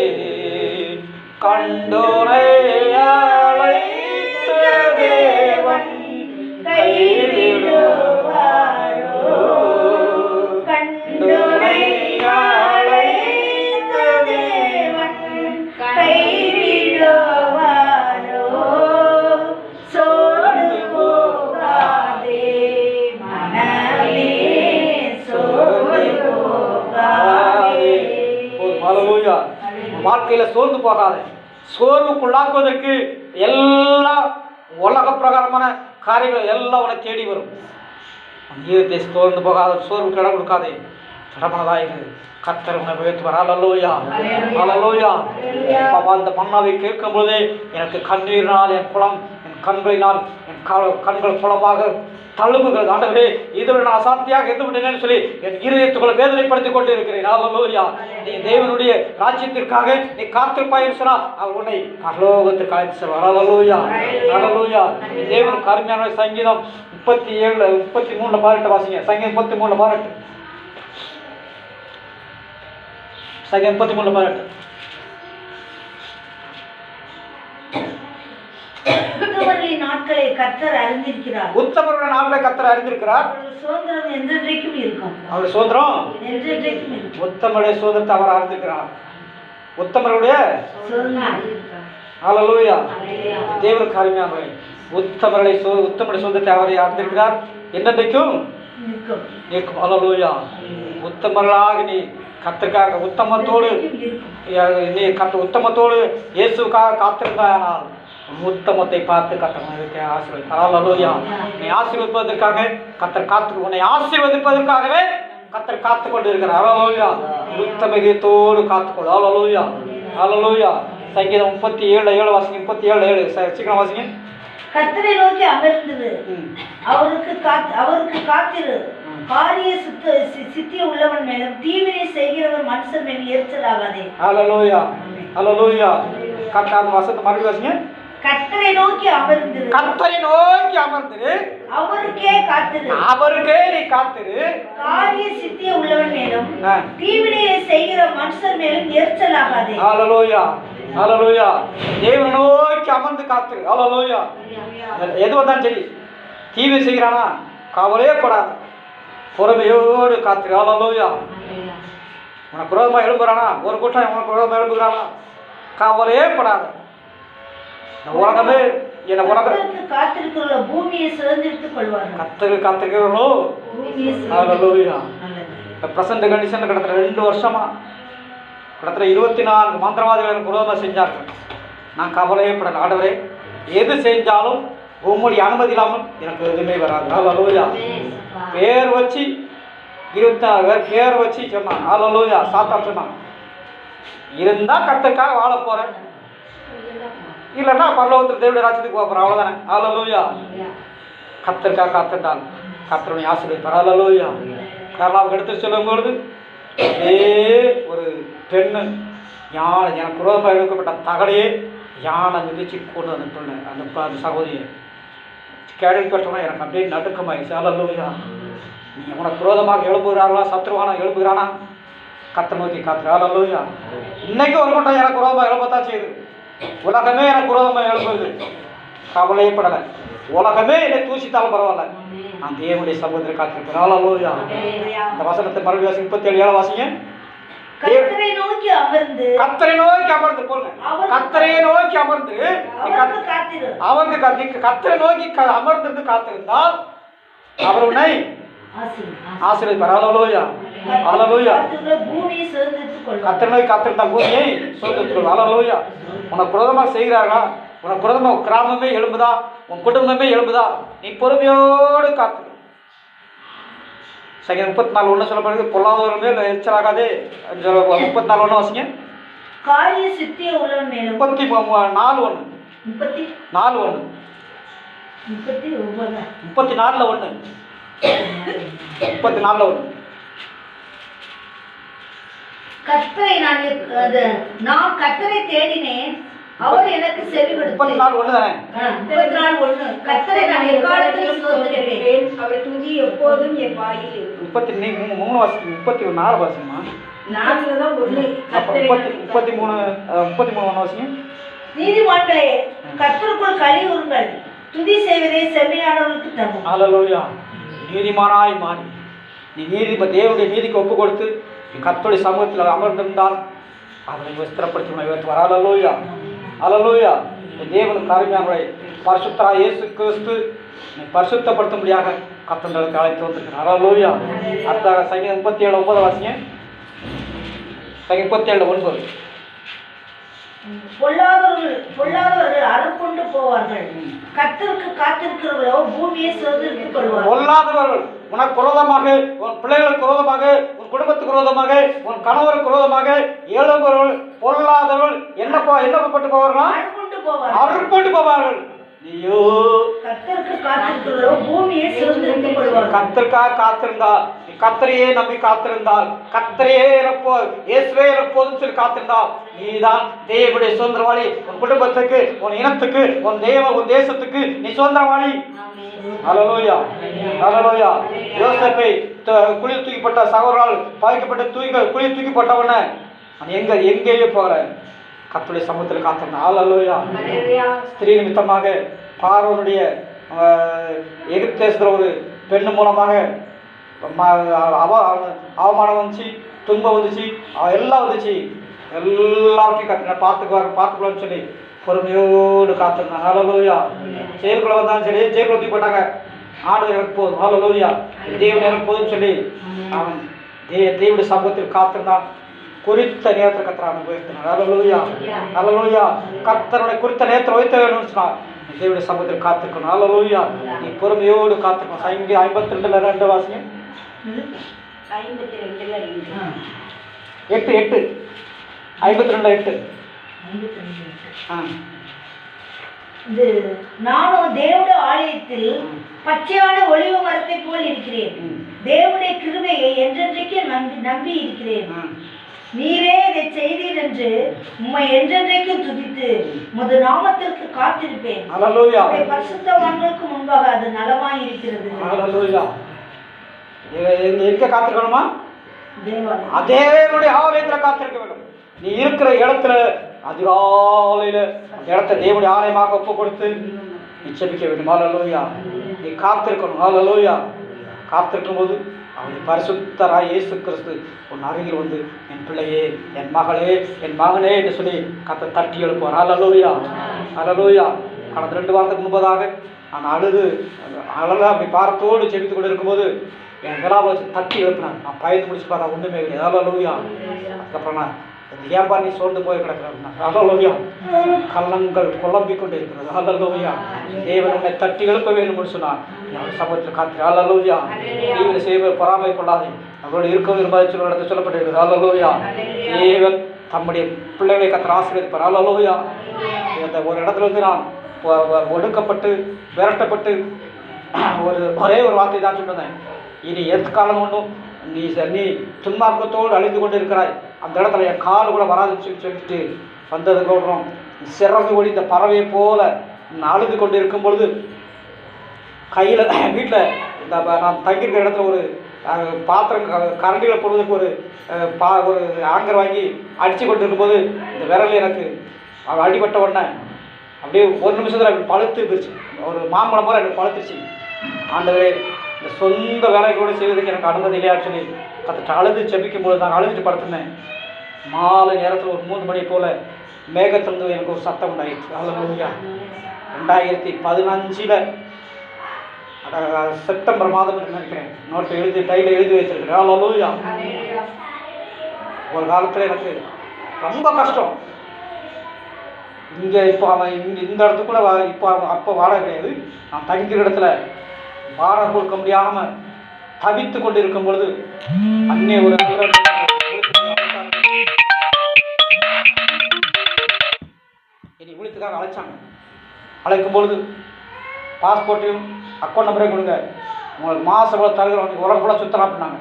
கண்டோரை அழைத்த தேவன் கைவிடுவாரோ? கண்டோரை அழைத்த தேவன் கைவிடுவாரோ? சோர்ந்து போகாதே மனமே, சோர்ந்து போகாதே. அல்லேலூயா. வாழ்க்கையில சோர்ந்து போகாதே. சோர்வுக்குள்ளாக்குவதற்கு எல்லா உலக பிரகாரமான காரியங்கள் எல்லாம் உனக்கு தேடி வரும். ஜீவத்தை சோர்ந்து போகாத, சோர்வுக்கு இடம் கொடுக்காதே. திடமனதாயிரு. கர்த்தர் உன்னை உயர்த்துவார். அல்லேலூயா. அல்லேலூயா. அந்த மன்னாவை கேட்கும் பொழுதே எனக்கு கண்ணீரினால் என் கண்களினால் என் கண்கள் குளமாக தழும்புகள். ஆண்டவே, இதுவரை நான் அசாத்தியாக இருந்து விட்டேன்னு சொல்லி என் இருதயத்துக்குள்ள வேதனைப்படுத்திக் கொண்டு இருக்கிறேன். அல்லேலூயா. நீ தேவனுடைய ராஜ்யத்திற்காக நீ காத்திருப்பாய் சொன்னா அவர் உன்னை பரலோகத்திற்கு அழைத்து செல்வார். அல்லேலூயா. அல்லேலூயா. தேவனுக்கு அருமையான சங்கீதம் 33 பாராட்டு வாசிங்க. சங்கீதம் 33 பாராட்டு. சங்கீதம் 33 பாராட்டு. உத்தமர்களின் நாட்களை கர்த்தர் அறிந்திருக்கிறார். உத்தமருடைய நாட்களை கர்த்தர் அறிந்திருக்கிறார். சுதந்திரம் என்றென்றைக்கும் இருக்கும். அவருடைய சுதந்திரம் என்றென்றைக்கும் இருக்கும். உத்தமருடைய சுதந்திரத்தை அவர் அறிந்திருக்கிறார். உத்தமருடைய சுதந்திரம். அல்லேலூயா. தேவனுக்கு அருமையானவரே, உத்தமருடைய சுதந்திரத்தை அவர் அறிந்திருக்கிறார். என்றென்றைக்கும் நிற்கும். நிற்கும். அல்லேலூயா. உத்தமர்களாக நீ கர்த்தருக்காக உத்தமத்தோடு நீ உத்தமத்தோடு இயேசுக்காக காத்திருந்தானால் உத்தமத்தை பார்த்து கர்த்தர் ஆசீர்வதிப்பார். அல்லேலூயா. நீ ஆசீர்வதிப்பதற்காக கர்த்தர் உன்னை ஆசீர்வதிப்பதற்காகவே கர்த்தர் காத்து கொண்டு இருக்கிறார். அல்லேலூயா. உத்தமத்தோடு காத்துக்கொள். அல்லேலூயா. அல்லேலூயா. சங்கீதம் 37:7 வாசிங்க. 37:7 சீக்கிரம் வாசிங்க. கர்த்தரை நோக்கி அமர்ந்தது, அவருக்கு காத்திரு. காரிய சித்தி உள்ளவன் மேலும் தீவினை செய்கிறவன் மனுஷன் மேல் எரிச்சல் ஆகாதே. அல்லேலூயா. அல்லேலூயா. அந்த வசனத்தை மறுபடியும் வாசிங்க. கர்த்தரை நோக்கி அமர்ந்து, கர்த்தரை நோக்கி அமர்ந்து அவருக்கே காத்திரு. அவருக்கே நீ காத்திரு. காரிய சித்திய உள்ளவன் மேலும் தீவினையை செய்கிற மனுஷன் மேலும் எரிச்சல் ஆகாதே. அல்லேலூயா. அல்லேலூயா. தேவனை நோக்கி அமர்ந்து காத்திரு. அல்லேலூயா. எது வந்தாலும் சரி, தீவினை செய்கிறானா கவலையே படாத, பொறுமையோடு காத்திரு. அல்லேலூயா. உனக்கு விரோதமாக எழும்புறானா, ஒரு கூட்டம் உனக்கு விரோதமாக எழும்புகிறானா கவலையே படாத. உலகமே என்ன உலகத்துக்கு காத்திருக்கிற பூமியை சுதந்திரித்துக் கொள்வார்கள். கர்த்தருக்கு காத்திருக்கிறவர்களோ அல்லேலூயா. இப்போ ப்ரெசன்ட் கண்டிஷன் கிட்டத்தட்ட 2 வருஷமா கிட்டத்தட்ட 24 மந்திரவாதிகள் எனக்கு விரோதமாக செஞ்சார்கள். நான் கவலையே படல. ஆண்டவரே, எது செஞ்சாலும் உம்முடைய அனுமதி இல்லாமல் எனக்கு எதுவுமே வராது. அல்லேலூயா. பேர் வச்சு 24 பேர் பேர் வச்சு சொன்னான். அல்லேலூயா. சாத்தான் சொன்னான், இருந்தால் கர்த்தருக்காக வாழ போகிறேன், இல்லைன்னா பரலோகத்தில் தேவனுடைய ராஜ்யத்துக்கு போகிறேன், அவ்வளோதானே. அல்லேலூயா. கர்த்தருக்காக காத்திருந்தால் கர்த்தருடைய ஆசீர்வதிப்பார். அல்லேலூயா. கேரளாவுக்கு எடுத்து சொல்லும்பொழுது ஒரு பெண்ணு யானை எனக்கு விரோதமாக எடுக்கப்பட்ட தகடையே யானை மிதிச்சு கொண்டு வந்து அந்த சகோதரியை கேள்விப்பட்டோன்னா எனக்கு அப்படியே நடுக்கமாயிடுச்சு. அல்லேலூயா. நீ உனக்கு விரோதமாக எழுப்புகிறார்களா, சத்ருவானா எழுப்புகிறானா, கர்த்தரை நோக்கி காத்திரு. அல்லேலூயா. இன்னைக்கு ஒரு கூட்டம் எனக்கு விரோதமாக எழுப்பத்தான் செய்யுது. உலகமே எனக்கு விரோதமாக எழுப்புது, கவலையே படலை. உலகமே என்னை தூசித்தாலும் பரவாயில்ல, நான் தேவனுடைய சமூகத்தில் காத்திருக்கிறேன். அல்லேலூயா. அந்த வசனத்தை மறுபடியும் வாசிங்க. 37 வாசிங்க. கர்த்தரை நோக்கி அமர்ந்து, கர்த்தரை நோக்கி அமர்ந்து போங்க. கர்த்தரை நோக்கி அமர்ந்து அவருக்கு கர்த்தரை நோக்கி அமர்ந்து காத்திருந்தால் அவர் உன்னை ஆசீர்வதிப்பார். அல்லேலூயா. அல்லேலூயா. கர்த்தரை நோக்கி காத்திருந்தால் பூமியை சுதந்திரித்துக் கொள். அல்லேலூயா. உனக்கு விரோதமாக செய்கிறார்களா, உனக்கு விரோதமாக கிராமமே எழும்புதா, உன் குடும்பமே எழும்புதா, நீ பொறுமையோடு காத்து. சங்கீதம் 34:1 சொல்லப்படுது, பொல்லாதவர்கள் மேல் எரிச்சலாகாதே. 34:1 வாசிங்க. காரிய சித்திய உள்ளவன் மேலும் 34:1 34:1 கர்த்தரை நான் கர்த்தரை தேடினேன், அவர் எனக்கு செவி கொடுத்தார். 34:1 தானே. 34:1 கர்த்தரை நான் எக்காலத்திலும் ஸ்தோத்திரிப்பேன், அவர் துதி எப்போதும் என் வாயில் இருக்கும். 33 வாசிங்க. 34 வாசிங்கம்மா. 4 தான் 1. 33:1 வாசிங்க. நீதிமான்களே, கர்த்தருக்குள் களிகூருங்கள், துதி செய்வதே செம்மையானவர்களுக்கு தகும். அல்லேலூயா. நீதிமானாய் மாறி நீ தேவனுடைய நீதிக்கு ஒப்பு கொடுத்து நீ கர்த்தருடைய சமூகத்தில் அமர்ந்திருந்தால் அவனை விஸ்திரப்படுத்தி உயர்த்துவார். அல்லேலூயா. அல்லேலூயா. தேவனுக்கு அருமையானவரை பரிசுத்தராகிய இயேசு கிறிஸ்து நீ பரிசுத்தப்படுத்தும்படியாக கர்த்தருக்கு அழைத்து வந்திருக்கிறார். அல்லேலூயா. அடுத்த சங்கீதம் 37:9 வாசிங்க. சங்கீதம் 37:9 பொல்லாதவர்கள் அறுப்புண்டு போவார்கள், கர்த்தருக்கு காத்திருக்கிறவர்களோ பூமியை சுதந்திரித்துக் கொள்வார்கள். பொல்லாதவர்கள் உனக்கு விரோதமாக, உன் பிள்ளைகளுக்கு விரோதமாக, உன் குடும்பத்துக்கு விரோதமாக, உன் கணவருக்கு விரோதமாக எழுபவர்கள் பொல்லாதவர்கள் என்னப்பட்டு போவார்களா, அறுப்புண்டு போவார்கள். ஐயோ, கர்த்தருக்கு காத்திருக்கிறவர்களோ பூமியை சுதந்திரித்துக் கொள்வார்கள். கர்த்தருக்காக காத்திருந்தால், கர்த்தரையே நம்பி காத்திருந்தால், கர்த்தரையே இயேசுவே எப்போதும் சொல்லி காத்திருந்தால் நீதான் தேவனுடைய சுதந்திரவாளி. உன் குடும்பத்துக்கு, உன் இனத்துக்கு, உன் தேசத்துக்கு நீ சுதந்திரவாளி. அல்லேலூயா. அல்லேலூயா. யோசேப்பை குளிர் தூக்கிப்பட்ட சகோதரரால் பாதிக்கப்பட்ட குளிர் தூக்கிப்பட்டவன எங்கேயே போகல, கர்த்தருடைய சமூகத்தில் காத்திருந்தான். அல்லேலூயா. ஸ்திரீ நிமித்தமாக பார்வோனுடைய எகிப்து தேசத்தில் ஒரு பெண்ணு மூலமாக அவமானம் வந்துச்சு, துன்பம் வந்துச்சு, எல்லாம் வந்துச்சு. எல்லாத்தையும் பார்த்துக்கலாம்னு சொல்லி பொறுமையோடு காத்திருந்தாங்க. அல்லேலூயா. ஜெயிலுக்குள்ள வந்தாலும் சரி, ஜெயிலுக்குள்ள தூக்கி போட்டாங்க, ஆண்டவர் எனக்கு போதும், ஹல்லேலூயா, தேவன் எனக்கு போதும் சொல்லி அவன் தேவனுடைய சமூகத்தில் காத்திருந்தான். குறித்த நேரத்தில் கர்த்தர் அவனை உயர்த்தினார். ஹல்லேலூயா, ஹல்லேலூயா. கர்த்தருடைய குறித்த நேரத்தில் உயர்த்த வேணும்னு சொன்னார். தேவனுடைய சமூகத்தில் காத்திருக்கணும். ஹல்லேலூயா. நீ பொறுமையோடு காத்திருக்கணும். சங்கீதம் 52:2 வாசிங்க. 8:8 52:8. இது நானும் தேவனுடைய ஆலயத்தில் பச்சையான ஒலிவ மரத்தை போல் இருக்கிறேன். தேவனுடைய கிருபையை என்றென்றைக்கு நம்பி இருக்கிறேன். நீரே இதை செய்தீர் என்று உம்மை என்றென்றைக்கும் துதித்து உமது நாமத்திற்கு காத்திருப்பேன். ஹல்லேலூயா. பரிசுத்தவான்களுக்கு முன்பாக அது நலமாய் இருக்கிறது. ஹல்லேலூயா. எங்க காத்திருக்கணுமா? தேவாலயம். தேவனுடைய ஆலயத்தில் காத்திருக்க வேண்டும். நீ இருக்கிற இடத்துல அதிகாலையில் அந்த இடத்த தேவனுடைய ஆலயமாக ஒப்பு கொடுத்து நீ செபிக்க வேண்டும். ஹல்லேலூயா. நீ காத்திருக்கணும். ஹல்லேலூயா. காத்திருக்கும் போது அவருடைய பரிசுத்தராய் இயேசு கிறிஸ்து உன் அருகில் வந்து என் பிள்ளையே, என் மகளே, என் மகனே என்று சொல்லி கர்த்தர் தட்டி எழுப்புவார். ஹல்லேலூயா, ஹல்லேலூயா. கடந்த 2 வாரத்துக்கு முன்பதாக நான் அழகாக அப்படி பாரத்தோடு செபித்து கொண்டு இருக்கும்போது என் விழாவை வச்சு தட்டி எழுப்பினான். நான் பயந்து முடிச்சு பார்த்தா ஒன்றுமே கிடையாது. ஹல்லேலூயா. அதுக்கப்புறம் நான் ஏன்பா நீ சோர்ந்து போய் கிடக்கிறேன். ஹல்லேலூயா. கள்ளங்கள் குழம்பிக் கொண்டு இருக்கிறது. ஹல்லேலூயா. தேவன் உன்னை தட்டி எழுப்ப வேண்டும் சொன்னார். சமூகத்தில் காத்து. ஹல்லேலூயா. தீவிர செய்வ பொறாமை கொள்ளாதே, அவரோடு இருக்க என்பதை சொல்ல சொல்லப்பட்டிருக்கிறது. ஹல்லேலூயா. தேவன் தம்முடைய பிள்ளைகளை கர்த்தர் ஆசீர்வதிப்பார். ஹல்லேலூயா. அந்த ஒரு இடத்துல வந்து நான் ஒடுக்கப்பட்டு விரட்டப்பட்டு ஒரே ஒரு வார்த்தை தான் சொல்லிருந்தேன். இனி எதுக்காலம் ஒன்றும் நீ துன்மார்க்கத்தோடு அழிந்து கொண்டு இருக்கிறாய், அந்த இடத்துல என் கால் கூட வராதுன்னு சொல்லிட்டு வந்ததுக்கப்புறம் சிறந்து ஓடி இந்த பறவையை போல அழுது கொண்டு இருக்கும் பொழுது கையில் வீட்டில் இந்த நான் தங்கியிருக்கிற இடத்துல ஒரு பாத்திரம் கரண்டியில் போடுவதற்கு ஒரு ஆங்கர் வாங்கி அடித்து கொண்டு இருக்கும்போது இந்த விரல் எனக்கு அடிபட்ட உடனே அப்படியே ஒரு நிமிஷத்தில் அப்படி பழுத்து போயிடுச்சு. ஒரு மாம்பழம் போல எனக்கு பழுத்துருச்சு. ஆண்டவரே, இந்த சொந்த வேலை கூட செய்வதற்கு எனக்கு அனுமதி இல்லையான்னு சொல்லி கற்றுட்டு அழுது செபிக்கும் போது நான் அழுதுட்டு படுத்துனேன். மாலை நேரத்தில் ஒரு 3 மணி போல் மேகத்திலிருந்து எனக்கு ஒரு சத்தம் உண்டாயிடுச்சு. ஹல்லேலூயா. 2015 செப்டம்பர் மாதம் நினைக்கிறேன். நோட்டு டைல எழுதி வச்சிருக்கிறேன். ஹல்லேலூயா. ஒரு காலத்தில் எனக்கு ரொம்ப கஷ்டம். இங்கே இப்போ அவன் இந்த இடத்துக்கு கூட இப்போ அப்போ வாடகை கிடையாது. நான் தங்கிற இடத்துல வாடகை கொடுக்க முடியாமல் தவித்து கொண்டு இருக்கும் பொழுது அன்னே ஒரு என்னை விழித்துக்காக அழைச்சாங்க. அழைக்கும் பொழுது பாஸ்போர்ட்டையும் அக்கௌண்ட் நம்பரையும் கொடுங்க, உங்களுக்கு மாதம் எவ்வளோ தருகிறோம், உலகம் ஃபுல்லாக சுற்றலாம் அப்படின்னாங்க.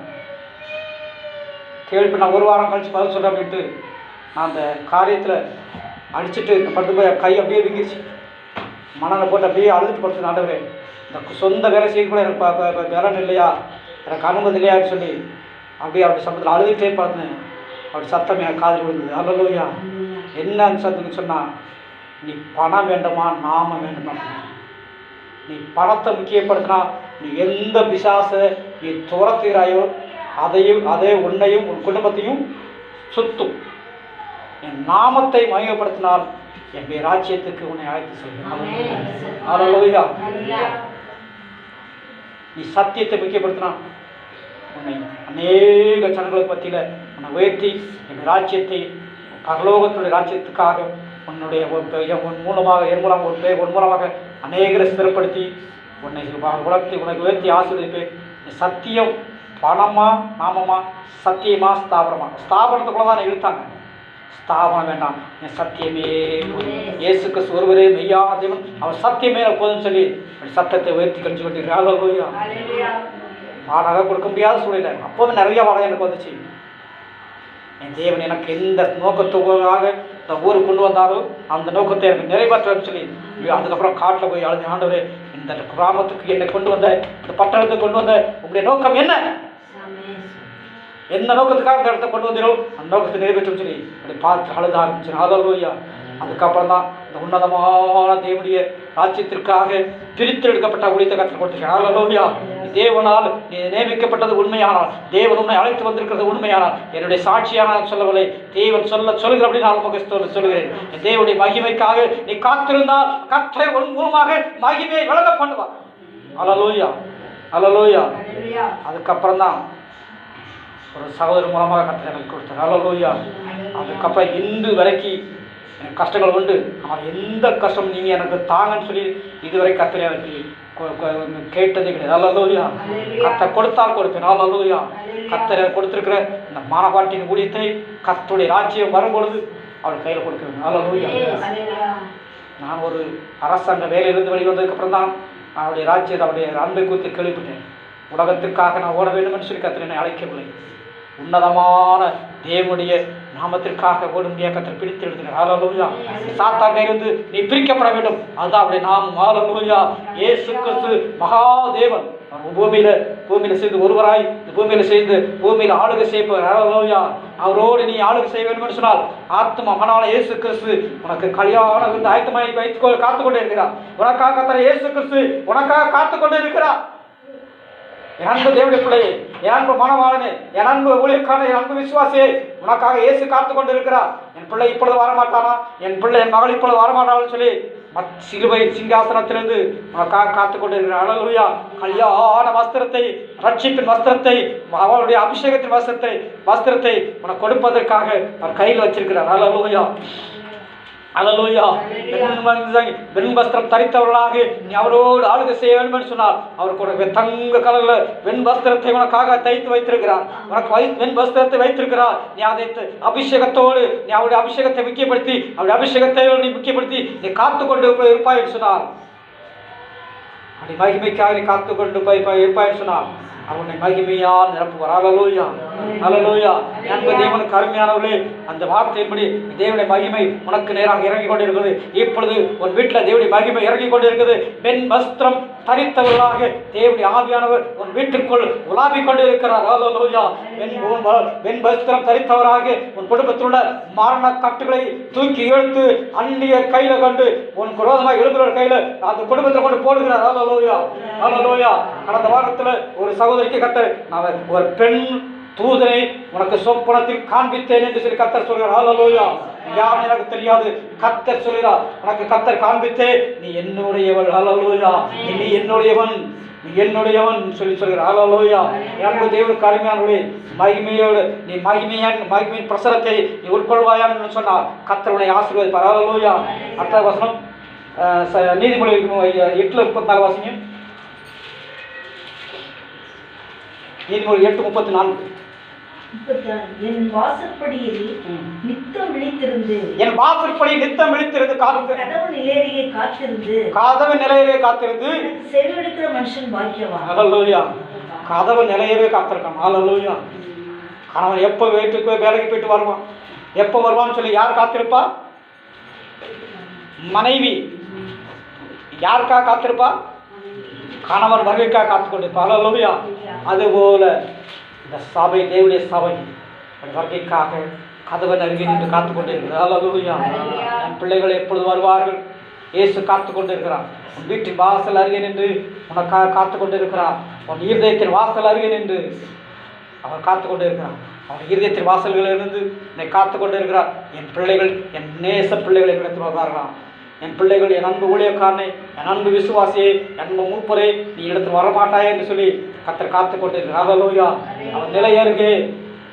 கேள்வி நான் 1 வாரம் கழித்து பதில் சொல்கிறேன் அப்படின்ட்டு நான் அந்த காரியத்தில் அடிச்சுட்டு படுத்து போய் கை அப்படியே வீங்கிருச்சு. மணலை போட்டு அப்படியே அழுதுட்டு படுத்து, ஆண்டவரே, இந்த சொந்த வேலை செய்யக்கூட எனக்கு விரன் இல்லையா, எனக்கு அனுமதி இல்லையான்னு சொல்லி அப்படியே அப்படி சம்பளத்தில் அழுதுகிட்டே படுத்தினேன். அப்படி சத்தம் எனக்கு காதில் விழுந்தது. ஹல்லேலூயா. என்ன சத்தம்னு சொன்னால், நீ பணம் வேண்டுமா நாம வேண்டுமா? நீ பணத்தை முக்கியப்படுத்தினா நீ எந்த பிசாசை நீ துரத்துகிறாயோ அதே உன்னையும் உன் குடும்பத்தையும் சுத்தும். என் நாமத்தை மகிமைப்படுத்தினால் என்னுடைய ராஜ்யத்துக்கு உன்னை அழைத்து செல்வேன். ஹல்லேலூயா. நீ சத்தியத்தை முக்கியப்படுத்தினா உன்னை அநேக ஜனங்களுக்கு மத்தியில் உன்னை உயர்த்தி என் ராஜ்யத்தை பரலோகத்துடைய ராஜ்யத்துக்காக உன்னுடைய உன் மூலமாக அநேகரை ஸ்திரப்படுத்தி உன்னை உலகத்தை உனக்கு உயர்த்தி ஆசீர்வதிப்பேன். சத்தியம் பணமா நாமமா, சத்தியமா ஸ்தாபனமா? ஸ்தாபனத்துக்குள்ள தான் இழுத்தாங்க. ஸ்தாபனம் வேண்டாம், என் சத்தியமே இயேசு கிறிஸ்து ஒருவரே மெய்யான தேவன், அவர் சத்தியமே போதும்னு சொல்லி சத்தத்தை உயர்த்தி கழிச்சு கொண்டிருக்கிறார். வாடகை கொடுக்க முடியாத சூழ்நிலை, அப்போவே நிறைய வாடகை எனக்கு வந்துச்சு. என் தேவன் எனக்கு எந்த நோக்கத்துக்காக இந்த ஊருக்கு கொண்டு வந்தாலும் அந்த நோக்கத்தை எனக்கு நிறைவேற்றன்னு சொல்லி அதுக்கப்புறம் காட்டில் போய் அழுது, ஆண்டவரே, இந்த கிராமத்துக்கு என்னை கொண்டு வந்த, இந்த பட்டணத்துக்கு கொண்டு வந்த உங்களுடைய நோக்கம் என்ன? எந்த நோக்கத்துக்காக இந்த இடத்த கொண்டு வந்தீங்களோ அந்த நோக்கத்தை நிறைவேற்றும் சொல்லி அப்படி பார்த்து அழுத ஆரம்பிச்சேன். ஹல்லேலூயா. அதுக்கப்புறம் தான் இந்த உன்னதமான தேவனுடைய ராஜ்யத்திற்காக பிரித்து எடுக்கப்பட்ட ஊழியத்தை கற்றுக் கொடுத்துருக்கேன். ஹல்லேலூயா. தேவனால் நீ நியமிக்கப்பட்டது உண்மையானால், தேவன் உன்னை அழைத்து வந்திருக்கிறது உண்மையானால், என்னுடைய சாட்சியான சொல்லவில்லை, தேவன் சொல்லுகிற அப்படின்னு நான் உமக்கு சொல்லுகிறேன். தேவனுடைய மகிமைக்காக நீ காத்திருந்தால் கர்த்தர் உன் மூலமாக மகிமையை விளங்க பண்ணுவார். அல்லேலூயா, அல்லேலூயா. அதுக்கப்புறம் தான் ஒரு சகோதரர் மூலமாக கர்த்தர் எனக்கு கொடுத்தார். அல்லேலூயா. அதுக்கப்புறம் இன்று வரைக்கும் எனக்கு கஷ்டங்கள் உண்டு. ஆனால் எந்த கஷ்டம் நீங்கள் எனக்கு தாங்கன்னு சொல்லி இதுவரை கர்த்தர் எனக்கு கேட்டதே கிடையாது. அல்லேலூயா. கர்த்தர் கொடுத்தால் கொடுப்பேன். அல்லேலூயா. கர்த்தர் கொடுத்திருக்கிற இந்த மானபாட்டின் ஊழியத்தை கர்த்தருடைய ராஜ்யம் வரும்பொழுது அவள் கையில் கொடுக்க வேண்டும். அல்லேலூயா. நான் ஒரு அரசாங்க வேலையிலிருந்து வெளிவந்ததுக்கப்புறம் தான் அவருடைய ராஜ்யத்தை அவருடைய அன்பை குறித்து கேள்விப்பட்டேன். உலகத்திற்காக நான் ஓட வேண்டும் என்று சொல்லி கர்த்தர் என்னை அழைக்கவில்லை. உன்னதமான தேவனுடைய நாமத்திற்காக ஓடும்படியாக கர்த்தர் பிடித்து எழுதினார். அல்லேலூயா. சாத்தான் கையிலிருந்து நீ பிரிக்கப்பட வேண்டும். அதுதான் அவருடைய நாமம். அல்லேலூயா. இயேசு கிறிஸ்து மகாதேவன். பூமியில சேர்ந்து ஒருவராய் இந்த பூமியில சேர்ந்து பூமியில ஆளுகை செய்வார். அல்லேலூயா. அவரோடு நீ ஆளுகை செய்ய வேண்டும் என்று சொன்னால் ஆத்மா மகனான இயேசு கிறிஸ்து உனக்கு கல்யாண விருந்து ஆயத்தமாய் வைத்து காத்துக்கொண்டே இருக்கிறார். உனக்காக கர்த்தர் இயேசு கிறிஸ்து உனக்காக காத்துக்கொண்டே இருக்கிறார். என் அன்பு தேவனுடைய பிள்ளையே, என் அன்பு மனவாளனே, என் அன்பு ஊழியக்காரனே, என் அன்பு விசுவாசியே, உனக்காக இயேசு காத்து கொண்டு இருக்கிறார். என் பிள்ளை இப்பொழுது வரமாட்டானா, என் பிள்ளை என் மகள் இப்பொழுது வரமாட்டாள்னு சொல்லி சிலுவை சிங்காசனத்திலிருந்து உனக்காக காத்து கொண்டு இருக்கிறார். அல்லேலூயா. கல்யாண வஸ்திரத்தை, ரட்சிப்பின் வஸ்திரத்தை, அவருடைய அபிஷேகத்தின் வஸ்திரத்தை உனக்கு கொடுப்பதற்காக அவர் கையில் வச்சிருக்கிறார். அல்லேலூயா, அல்லேலூயா. வெண் வஸ்திரம் தரித்தவர்களாக நீ அவரோடு ஆளுகை செய்ய வேண்டும் என்று சொன்னால் அவருக்கு உனக்கு தங்க கலர்ல வெண் வஸ்திரத்தை உனக்காக தைத்து வைத்திருக்கிறார். உனக்கு வெண் வஸ்திரத்தை வைத்திருக்கிறார். நீ அதை அபிஷேகத்தோடு நீ அவருடைய அபிஷேகத்தை முக்கியப்படுத்தி அவருடைய அபிஷேகத்தை நீ முக்கியப்படுத்தி நீ காத்து கொண்டு இருப்பாய் என்று சொன்னார். அப்படி மகிமைக்காக நீ காத்து கொண்டு இருப்பாய் என்று சொன்னார் அவனை மகிமையால் நிரப்புவார். அல்லேலூயா, அல்லேலூயா. அன்பு தேவனுக்கு அருமையானவர்களே, அந்த வார்த்தையின்படி தேவனுடைய மகிமை உனக்கு நேராக இறங்கி கொண்டிருக்கிறது. இப்பொழுது உன் வீட்டில் தேவனுடைய மகிமை இறங்கி கொண்டிருக்கிறது. வெண் வஸ்திரம் தரித்தவர்களாக தேவனுடைய ஆவியானவர் உன் வீட்டிற்குள் உலாவிக் கொண்டிருக்கிறார். அல்லேலூயா. வெண் வஸ்திரம் தரித்தவராக உன் குடும்பத்தில் உள்ள மரண கட்டுகளை தூக்கி இழுத்து அந்நிய கையில கொண்டு உன் குரோதமாக எழுதுகிற கையில அந்த குடும்பத்தை கொண்டு போடுகிறார். அல்லேலூயா, அல்லேலூயா. கடந்த வாரத்தில் ஒரு சகோதரிக்கு கர்த்தர் நான் ஒரு பெண் தூதனை உனக்கு சொப்பனத்தில் காண்பித்தேன் என்று சொல்லி கர்த்தர் சொல்கிறார். அல்லேலூயா. யார் எனக்கு தெரியாது, கர்த்தர் சொல்கிறார் உனக்கு கர்த்தர் காண்பித்தே நீ என்னுடையவள். அல்லேலூயா. நீ என்னுடையவன், நீ என்னுடையவன் சொல்லி சொல்கிறார். அல்லேலூயா. அன்பு தேவனுக்கு அருமையானவர்களே, மகிமையோடு நீ மகிமையின் பிரசரத்தை நீ உட்கொள்வாயான்னு சொன்னார் கர்த்தர் உன்னை ஆசீர்வதிப்பார். அல்லேலூயா. அடுத்த வசனம் நீதிமொழி 8:34 வாசிங்க. நீதிமொழி 8:34. என் வாசற்படியில் நித்தம் விழித்திருந்து கதவு நிலையவே காத்திருந்து செவியெடுக்கிற மனுஷன் பாக்கியவான். அல்லேலூயா. கதவு நிலையவே காத்திருக்கான். அல்லேலூயா. கணவன் எப்போ வீட்டுக்கு போய் வேலைக்கு போயிட்டு வருவான், எப்போ வருவான்னு சொல்லி யார் காத்திருப்பா? மனைவி. யாருக்காக காத்திருப்பா? கணவன் வருகைக்காக காத்து கொண்டிருப்பா. அல்லேலூயா. அதுபோல இந்த சபை, தேவனுடைய சபை வருகைக்காக கதவன் அருகே நின்று காத்து கொண்டிருக்கிறது. அல்லேலூயா. என் பிள்ளைகள் எப்பொழுது வருவார்கள்? இயேசு காத்து கொண்டிருக்கிறார். உன் வீட்டின் வாசல் அருகே நின்று உனக்காக காத்து கொண்டிருக்கிறார். உன் இருதயத்தின் வாசல் அருகே நின்று அவர் காத்து கொண்டிருக்கிறார். அவன் இருதயத்தின் வாசல்களிலிருந்து என்னை காத்து கொண்டிருக்கிறார். என் பிள்ளைகள், என் நேச பிள்ளைகள் என்னிடத்தில் வருவார்களாம். என் பிள்ளைகள், என் அன்பு ஊழியக்காரனை, என் அன்பு விசுவாசியை, என் அன்பு மூப்பரை நீ இடத்தில் வரமாட்டாயே என்று சொல்லி கர்த்தர் காத்து கொண்டிருக்கிறார். அல்லேலூயா. அவன் நிலையருகே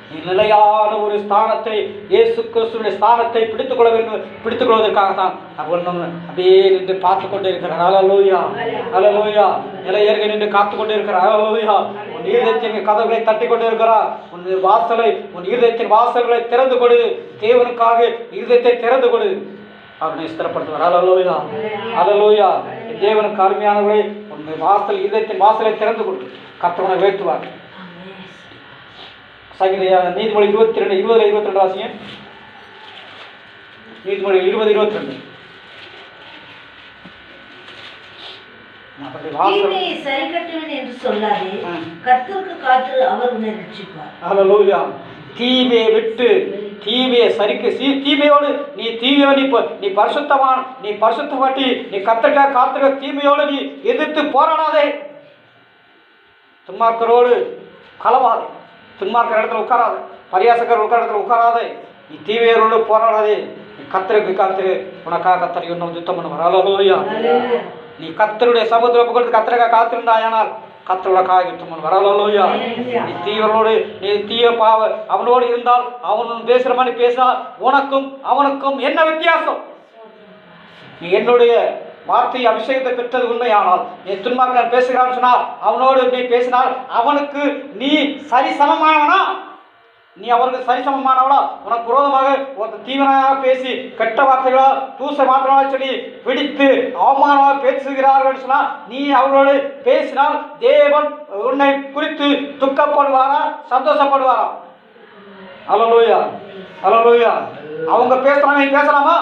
நீ நிலையான ஒரு ஸ்தானத்தை, இயேசு கிறிஸ்துவினுடைய ஸ்தானத்தை பிடித்துக் கொள்வதற்காகத்தான் அவன் அப்படியே நின்று பார்த்து கொண்டே இருக்கிறார். அல்லேலூயா, அல்லேலூயா. நிலையருகே நின்று காத்து கொண்டே இருக்கிறார். அல்லேலூயா. உன் இருதயத்தின் கதவுகளை தட்டி கொண்டு இருக்கிறார். உன் இருதயத்தின் வாசல்களை திறந்து கொடு. தேவனுக்காக இருதயத்தை திறந்து கொடு. அவனை ஸ்திரப்படுத்துவார். அல்லேலூயா, அல்லேலூயா. தேவனுக்கு அருமையானவர்களே, உன் வாசல், இதயத்தின் வாசலை திறந்து கொடு. கர்த்தர் உன்னை உயர்த்துவார். நீதிமொழி 20:22 வாசிங்க. நீதிமொழி 20:22. சரி கட்டுவேன் என்று சொல்லாதே, கர்த்தருக்கு காத்து அவர் உன்னை ரட்சிப்பார். அல்லேலூயா. தீமையை விட்டு தீமையை சரிக்கு தீமையோடு நீ நீ பரிசுத்தவான், நீ பரிசுத்தமாட்டி, நீ கர்த்தருக்காக காத்திருக்க தீமையோடு நீ எதிர்த்து போராடாதே. துன்மார்க்கரோடு கலவாதே, துன்மார்க்கிற இடத்துல உட்காராதே, பரியாசக்கர் உட்கார இடத்துல உட்காராதே. நீ தீமையோடு போராடாதே. நீ கர்த்தருக்கு காத்திரு, உனக்காக கர்த்தர் இன்னும் யுத்தம் பண்ணுவார். அல்லேலூயா. நீ கர்த்தருடைய சமூகத்தில் ஒப்பு கொடுத்து கர்த்தருக்காக காத்திருந்தாயானால் கர்த்தருக்காக யுத்தம் வரலோயா. நீ தீவனோடு நீ தீய பாவ அவனோடு இருந்தால் அவன் பேசுகிற மாதிரி பேசினால் உனக்கும் அவனுக்கும் என்ன வித்தியாசம்? நீ என்னுடைய வார்த்தை அபிஷேகத்தை பெற்றது உண்மையானால் நீ துன்மார்க்கன் பேசுகிறான்னு சொன்னால் அவனோடு நீ பேசினால் அவனுக்கு நீ சரிசமமானவனா? நீ அவருக்கு சரிசமமானவளா? உனக்கு விரோதமாக ஒரு தீவிரமாக பேசி கெட்ட வார்த்தைகளா தூச வார்த்தைகளாக சொல்லி பிடித்து அவமானமாக பேசுகிறார்கள் சொன்னால் நீ அவர்களோடு பேசினால் தேவன் உன்னை குறித்து துக்கப்படுவாரா சந்தோஷப்படுவாரா? அல்லேலூயா அல்லேலூயா. அவங்க பேசுறாங்க, நீ பேசலாமா?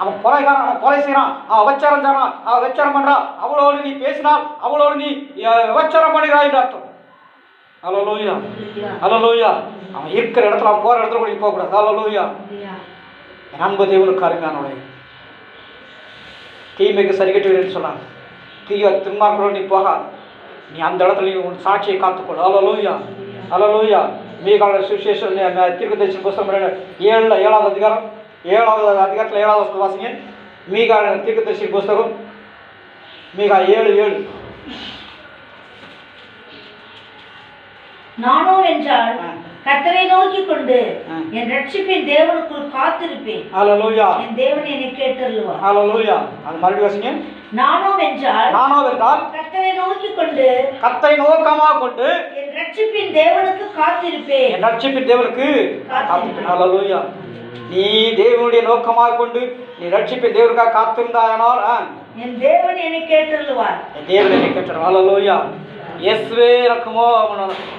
அவன் கொலைகாரன், அவன் கொலை செய்கிறான், அவன் விபச்சாரம் செய்கிறான், அவன் விபச்சாரம் பண்ணுறான், அவளோடு நீ பேசினால் அவளோடு நீ விபச்சாரம் பண்ணுகிறாய் என்று அர்த்தம். அல்லேலூயா அல்லேலூயா. அவன் இருக்கிற இடத்துல அவன் போகிற இடத்துல கூட நீ போகக்கூடாது. அல்லேலூயா. என் அன்பு தேவனுக்கு அருமையானவளே, தீமைக்கு சரி கட்டுவீர்கள் சொன்னாங்க. தீய துன்மார்க்கரோடு நீ போகாது. நீ அந்த இடத்துல நீ உன் சாட்சியை காத்துக்கொள். அல்லேலூயா அல்லேலூயா. மீகால சுவிசேஷம் தீர்க்கதரிசி புஸ்தகம் 7வது அதிகாரம் 7வது அதிகாரத்தில் 7வது வசனம் வாசிங்க. மீகால தீர்க்கதரிசி புஸ்தகம் மீகா 7:7. நானோ என்றால் கர்த்தரை நோக்கி கொண்டு என் ரட்சிப்பின் தேவனுக்குள் காத்திருப்பேன். அல்லேலூயா. என் தேவன் என்னை கேட்டருளுவார். அல்லேலூயா. அது மறுபடியும் வாசிங்க. நானோ என்றால் கர்த்தரை நோக்கி கொண்டு கர்த்தரை நோக்கமாக கொண்டு என் ரட்சிப்பின் தேவனுக்கு காத்திருப்பேன். என் ரட்சிப்பின் தேவனுக்கு காத்திருப்பேன். அல்லேலூயா. நீ தேவனுடைய நோக்கமாக கொண்டு நீ ரட்சிப்பின் தேவனுக்காக காத்திருந்தாயானால் என் தேவன் என்னை கேட்டருளுவார். என் தேவன் என்னை கேட்டருளுவார். அல்லேலூயா. இயேசுவே எனக்கு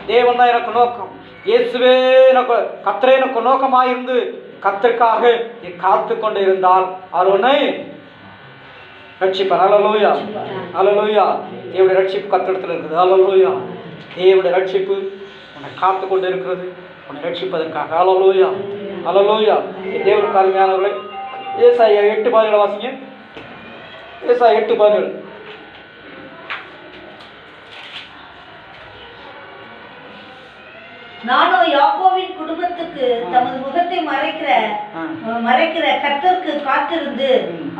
தேவன் தான் எனக்கு நோக்கம். இயேசுவே எனக்கு கர்த்தரே எனக்கு நோக்கமாக இருந்து கர்த்தருக்காக நீ காத்து கொண்டு இருந்தால் அவர் உன்னை ரட்சிப்பார். அல்லேலூயா அல்லேலூயா. தேவனுடைய ரட்சிப்பு கர்த்தரிடத்தில் இருக்குது. அல்லேலூயா. தேவனுடைய ரட்சிப்பு உன்னை காத்து கொண்டு இருக்கிறது, உன்னை ரட்சிப்பதற்காக. அல்லேலூயா அல்லேலூயா. தேவனுக்கு அருமையானவர்களே, ஏசாயா 8:17 வாசிங்க. ஏசாயா 8:17. நானோ யாக்கோபின் குடும்பத்துக்கு தமது முகத்தை மறைக்கிற கர்த்தருக்கு காத்திருந்து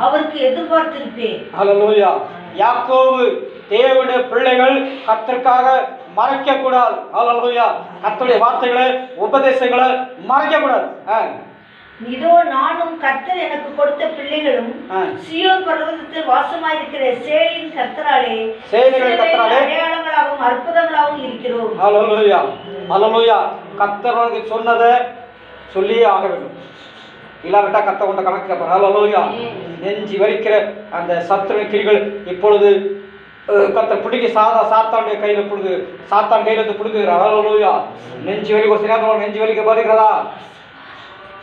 அவருக்கு எதிர்பார்த்திருப்பேன். அல்லேலூயா. யாக்கோபு தேவனுடைய பிள்ளைகள் கர்த்தருக்காக மறைக்க கூடாது. அல்லேலூயா. கர்த்தருடைய வார்த்தைகளை உபதேசங்களை மறைக்க கூடாது. இதோ நானும் கர்த்தர் எனக்கு கொடுத்த பிள்ளைகளும் சீயோன் பர்வதத்தில் வாசமாயிருக்கிற சேனையின் கர்த்தராலே அடையாளங்களாகவும் அற்புதங்களாகவும் இருக்கிறோம். அல்லேலூயா அல்லேலூயா. கர்த்தர் சொன்னதை சொல்லியே ஆக வேண்டும். இல்லாவிட்டா கர்த்தர் கொண்ட கணக்கு கேட்பார். அல்லேலூயா. நெஞ்சி வலிக்கிற அந்த சத்துரு கிரிகள் இப்பொழுது கர்த்தர் பிடிக்க சாத்தானுடைய கையில் பிடுங்கு, சாத்தான் கையில் இருந்து பிடுங்குகிறார். அல்லேலூயா. நெஞ்சி வலி ஒரு சில நெஞ்சி வலிக்க பாருக்கிறதா?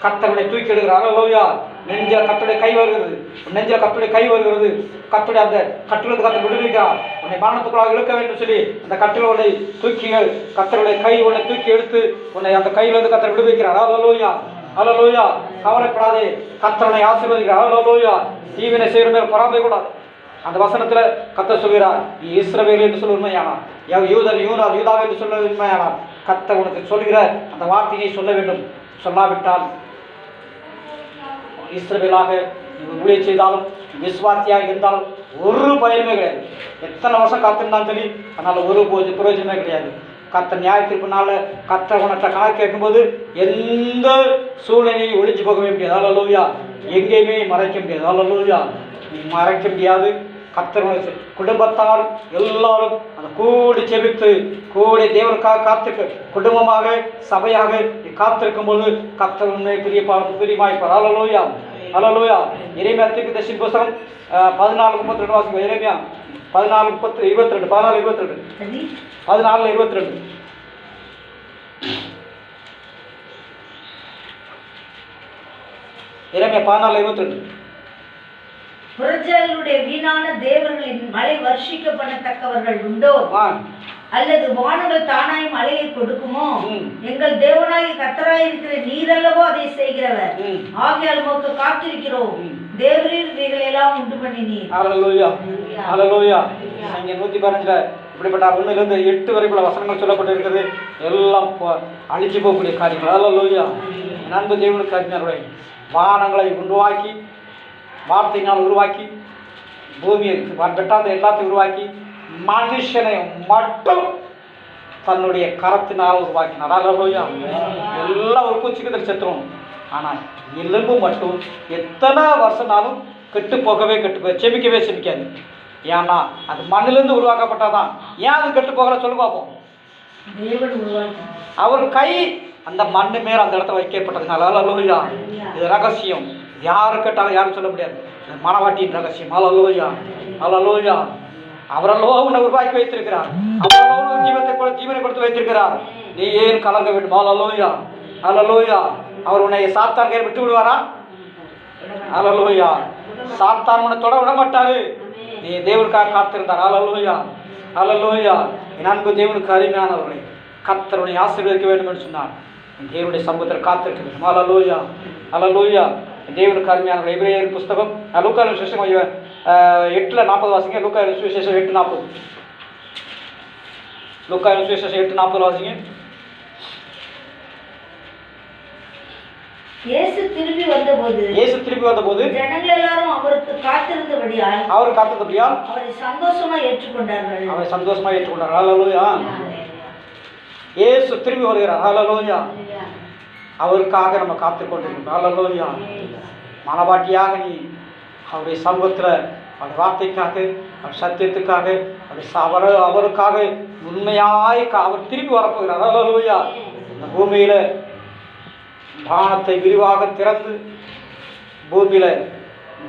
கர்த்தருடைய தூக்கி எடுக்கிறார். அல்லேலூயா. நெஞ்சில் கர்த்தருடைய கை வருகிறது, நெஞ்சில் கர்த்தருடைய கை வருகிறது. கர்த்தருடைய அந்த கட்டிலிருந்து கர்த்தர் விடுவிக்கிறார். உன்னை மரணத்துக்குள்ளாக இழுக்க வேண்டும் சொல்லி அந்த கட்டில் உன்னை தூக்கிகள் கர்த்தருடைய கை உன்னை தூக்கி எடுத்து உன்னை அந்த கையிலிருந்து கர்த்தர் விடுவிக்கிறார். அல்லேலூயா அல்லேலூயா. கவலைப்படாதே, கர்த்தருடைய ஆசீர்வதிக்கிறார். அல்லேலூயா. தீவினை செய்கிற மேல் பொறாமை கூடாது. அந்த வசனத்தில் கர்த்தர் சொல்கிறார், நீ இஸ்ரவேல் என்று சொல்ல உண்மையானார், யூதாவே என்று சொல்ல உண்மையானார், கர்த்தர் உனக்கு சொல்கிற அந்த வார்த்தையை சொல்ல வேண்டும். சொல்லாவிட்டால் இஸ்ரவேலாக ஊழியம் செய்தாலும் விசுவாசியாக இருந்தாலும் ஒரு பயனுமே கிடையாது. எத்தனை வருஷம் காத்திருந்தாலும் சரி, அதனால் ஒரு பிரயோஜனமே கிடையாது. கர்த்தர் நியாய தீர்ப்புனால கர்த்தர் உனக்கு கணக்கு கேட்கும்போது எந்த சூழ்நிலையும் ஒழிஞ்சு போகவே முடியாது. அல்லேலூயா. எங்கேயுமே மறைக்க முடியாது. அல்லேலூயா. நீ மறைக்க முடியாது. கர்த்தர் குடும்பத்தார் எல்லாரும் அந்த கூடி செபித்து கூடி தேவனுக்காக காத்திருக்க குடும்பமாக சபையாக நீ காத்திருக்கும் போது கர்த்தர் உண்மை பிரியமாய்ப்பார். அல்லேலூயா அல்லேலூயா. எரேமியா தீர்க்கதரிசி புத்தகம் 14:32 வாசிக்கும். எரேமியா 14:22 14:22 எரேமியா 14:22. புறஜாதிகளுடைய வீணான தேவர்களின் மழை வர்ஷிக்க பண்ணத்தக்கவர்கள் உண்டோ? அல்லது வானங்கள் தானாய் மழையை கொடுக்குமோ? எங்கள் தேவனாய் கர்த்தராய் இருக்கிற நீரல்லவோ அதை செய்கிறவர். ஆகையால் உமக்கு காத்திருக்கிறோம். தேவரீர் இவைகளை எல்லாம் உண்டு பண்ணினீர். அல்லேலூயா அல்லேலூயா. இங்கே 115 இப்படிப்பட்ட 1 to 8 வரைக்குள்ள வசனங்கள் சொல்லப்பட்டிருக்கிறது. எல்லாம் அழிச்சு போகக்கூடிய காரியங்கள். அல்லேலூயா. நண்பு தேவனுக்கு அறிஞர்களே, வானங்களை உருவாக்கி வார்த்தையினால் உருவாக்கி பூமியை வெட்டாந்த எல்லாத்தையும் உருவாக்கி மனுஷனை மட்டும் தன்னுடைய கரத்தினால் உருவாக்கினார். அல்லேலூயா. எல்லா உறுப்பு சிக்கத்தில் செத்துரும். ஆனால் எலும்பு மட்டும் எத்தனை வருஷம்னாலும் கெட்டு போகவே செமிக்கவே செமிக்காது. ஏன்னா அது மண்ணிலிருந்து உருவாக்கப்பட்டதான். ஏன் அது கெட்டு போகல சொல்லு பார்ப்போம். அவர் கை அந்த மண்ணு மேல அந்த இடத்துல வைக்கப்பட்டதுனால. அல்லேலூயா. இது ரகசியம். யாரு கேட்டாலும் யாரும் சொல்ல முடியாது. மனவாட்டியின் ரகசியம். அல்லேலூயா. அல்லேலூயா. அவரல்லோ உன்னை உருவாக்கி வைத்திருக்கிறார். அவரல்லோ ஜீவனை கொடுத்து வைத்திருக்கிறார். நீ ஏன் கலங்க வேண்டும்? அல்லேலூயா. அல்லேலூயா. அவர் உன்னை சாத்தான் கையில் விட்டு விடுவாரா? அல்லேலூயா. சாத்தான் உன்னை தொட விட மாட்டாரு. நீ தேவனுக்காக காத்திருந்தார். அல்லேலூயா. அல்லேலூயா. என் அன்பு தேவனுக்கு அருமையானவர்களே, கர்த்தர் உன்னை ஆசீர்வதிக்க வேண்டும் என்று சொன்னார். தேவனுடைய சமூகத்தில் காத்திருக்க வேண்டும். அல்லேலூயா. அல்லேலூயா. தேவனுக்கு அருமையானவர்களே, எபிரேயர் புஸ்தகம் லூக்கா விசேஷம் 8:40 வாசிங்க. லூக்கா விசேஷம் 8:40. லூக்கா விசேஷம் 8:40 வாசிங்க. இயேசு திரும்பி வந்தபோது ஜனங்கள் எல்லாரும் அவருக்கு காத்திருந்தபடியால் அவரை சந்தோஷமா ஏற்றுக்கொண்டார்கள். அல்லேலூயா. இயேசு திரும்பி வருகிறார். அல்லேலூயா. அவருக்காக நம்ம காத்துக் கொண்டிருக்கிறோம். அல்லேலூயா. மனவாட்டியாக நீ அவருடைய சமூகத்தில் அவருடைய வார்த்தைக்காக, அவர் சத்தியத்துக்காக, அவருக்காக உண்மையாய் அவர் திரும்பி வரப்போகிறார். அல்லேலூயா. இந்த பூமியில வானத்தை விரிவாக திறந்து பூமியில்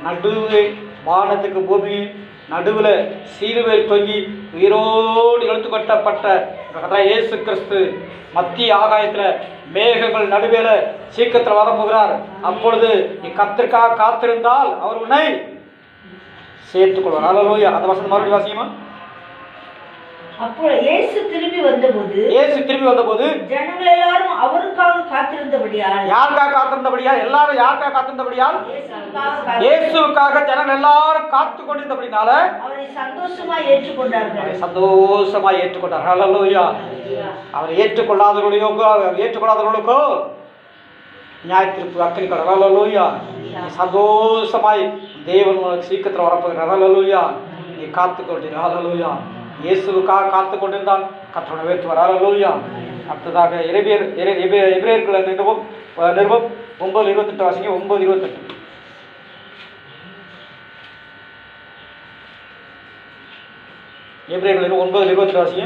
நடுவில் வானத்துக்கு பூமி நடுவில் சீலுவையில் தொங்கி உயிரோடு இழுத்து கட்டப்பட்ட இயேசு கிறிஸ்து மத்திய ஆகாயத்தில் மேகங்கள் நடுவேல சீக்கிரத்தில் வரப்போகிறார். அப்பொழுது நீ கர்த்தருக்காக காத்திருந்தால் அவர் உன்னை சேர்த்துக்கொள்வார். அல்லேலூயா. அந்த வசனம் மறுபடியும் வாசிக்குமா? அப்போ இயேசு திரும்பி வந்தபோது ஜனங்கள் எல்லாரும் அவருக்காக காத்திருந்தபடியால். யாருக்காக காத்திருந்தபடியால்? எல்லாரும் யாருக்காக காத்திருந்தபடியால்? இயேசுவுக்காக ஜனங்கள் எல்லாரும் காத்து கொண்டிருந்தபடினால அவரை சந்தோஷமா ஏற்றுக்கொண்டார்கள். அல்லேலூயா. அவரை ஏற்றுக்கொள்ளாதவர்களுக்கோ நியாயத்திற்கு அக்கறைக்கிறார். அல்லேலூயா. சந்தோஷமாய் தேவன் உனக்கு சீக்கிரத்தில் வரப்போகிறார். அல்லேலூயா. நீ காத்து கொண்டிரு. அல்லேலூயா. இயேசுவுக்காக காத்து கொண்டிருந்தால் கர்த்தர் உயர்த்துவார். அல்லேலூயா. அடுத்ததாக எபிரேயர்கள் நிருபம் 9:28 வாசிங்க. 9:28. எபிரேயர்கள் 9:28 வாசிங்க.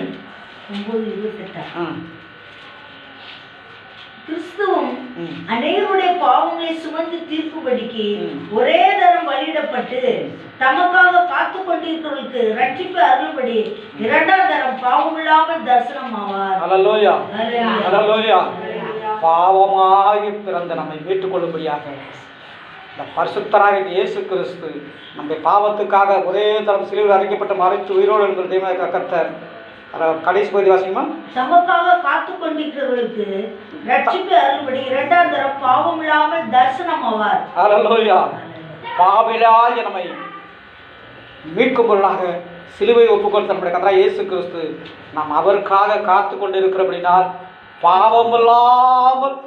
9:28. கிறிஸ்துவும் அநேகருடைய பாவங்களை சுமந்து தீர்ப்புபடிக்கு ஒரே தரம் பலியிடப்பட்டு தமக்காக காத்து கொண்டிருக்கிறவர்களுக்கு ரட்சிப்பு அருள்படி இரண்டாம் தரம் பாவமில்லாமல் தரிசனமாவார். அல்லேலூயா. அல்லேலூயா. பாவமாகி பிறந்த நம்மை மீட்டுக் கொள்ளும்படியாக இந்த பரிசுத்தராகிய இயேசு கிறிஸ்து நம்முடைய பாவத்துக்காக ஒரே தரம் சிலுவையில் அறைக்கப்பட்ட மறைத்து உயிரோடு இருக்கிற தெய்வ கர்த்தர். கடைசி பகுதி வாசிக்குமா? தமக்காக காத்து கொண்டிருக்கிறவர்களுக்கு ரட்சிப்பு அருள்படி இரண்டாம் தரம் பாவமில்லாமல் தரிசனமாவார். அல்லேலூயா. பாவிலாகிய நம்மை மீட்கும் பொருளாக சிலுவை ஒப்புக்கொண்டு நம்முடைய கர்த்தராகிய இயேசு கிறிஸ்து நாம் அவருக்காக காத்து கொண்டிருக்கிறபடினால் பாவமில்லாமல்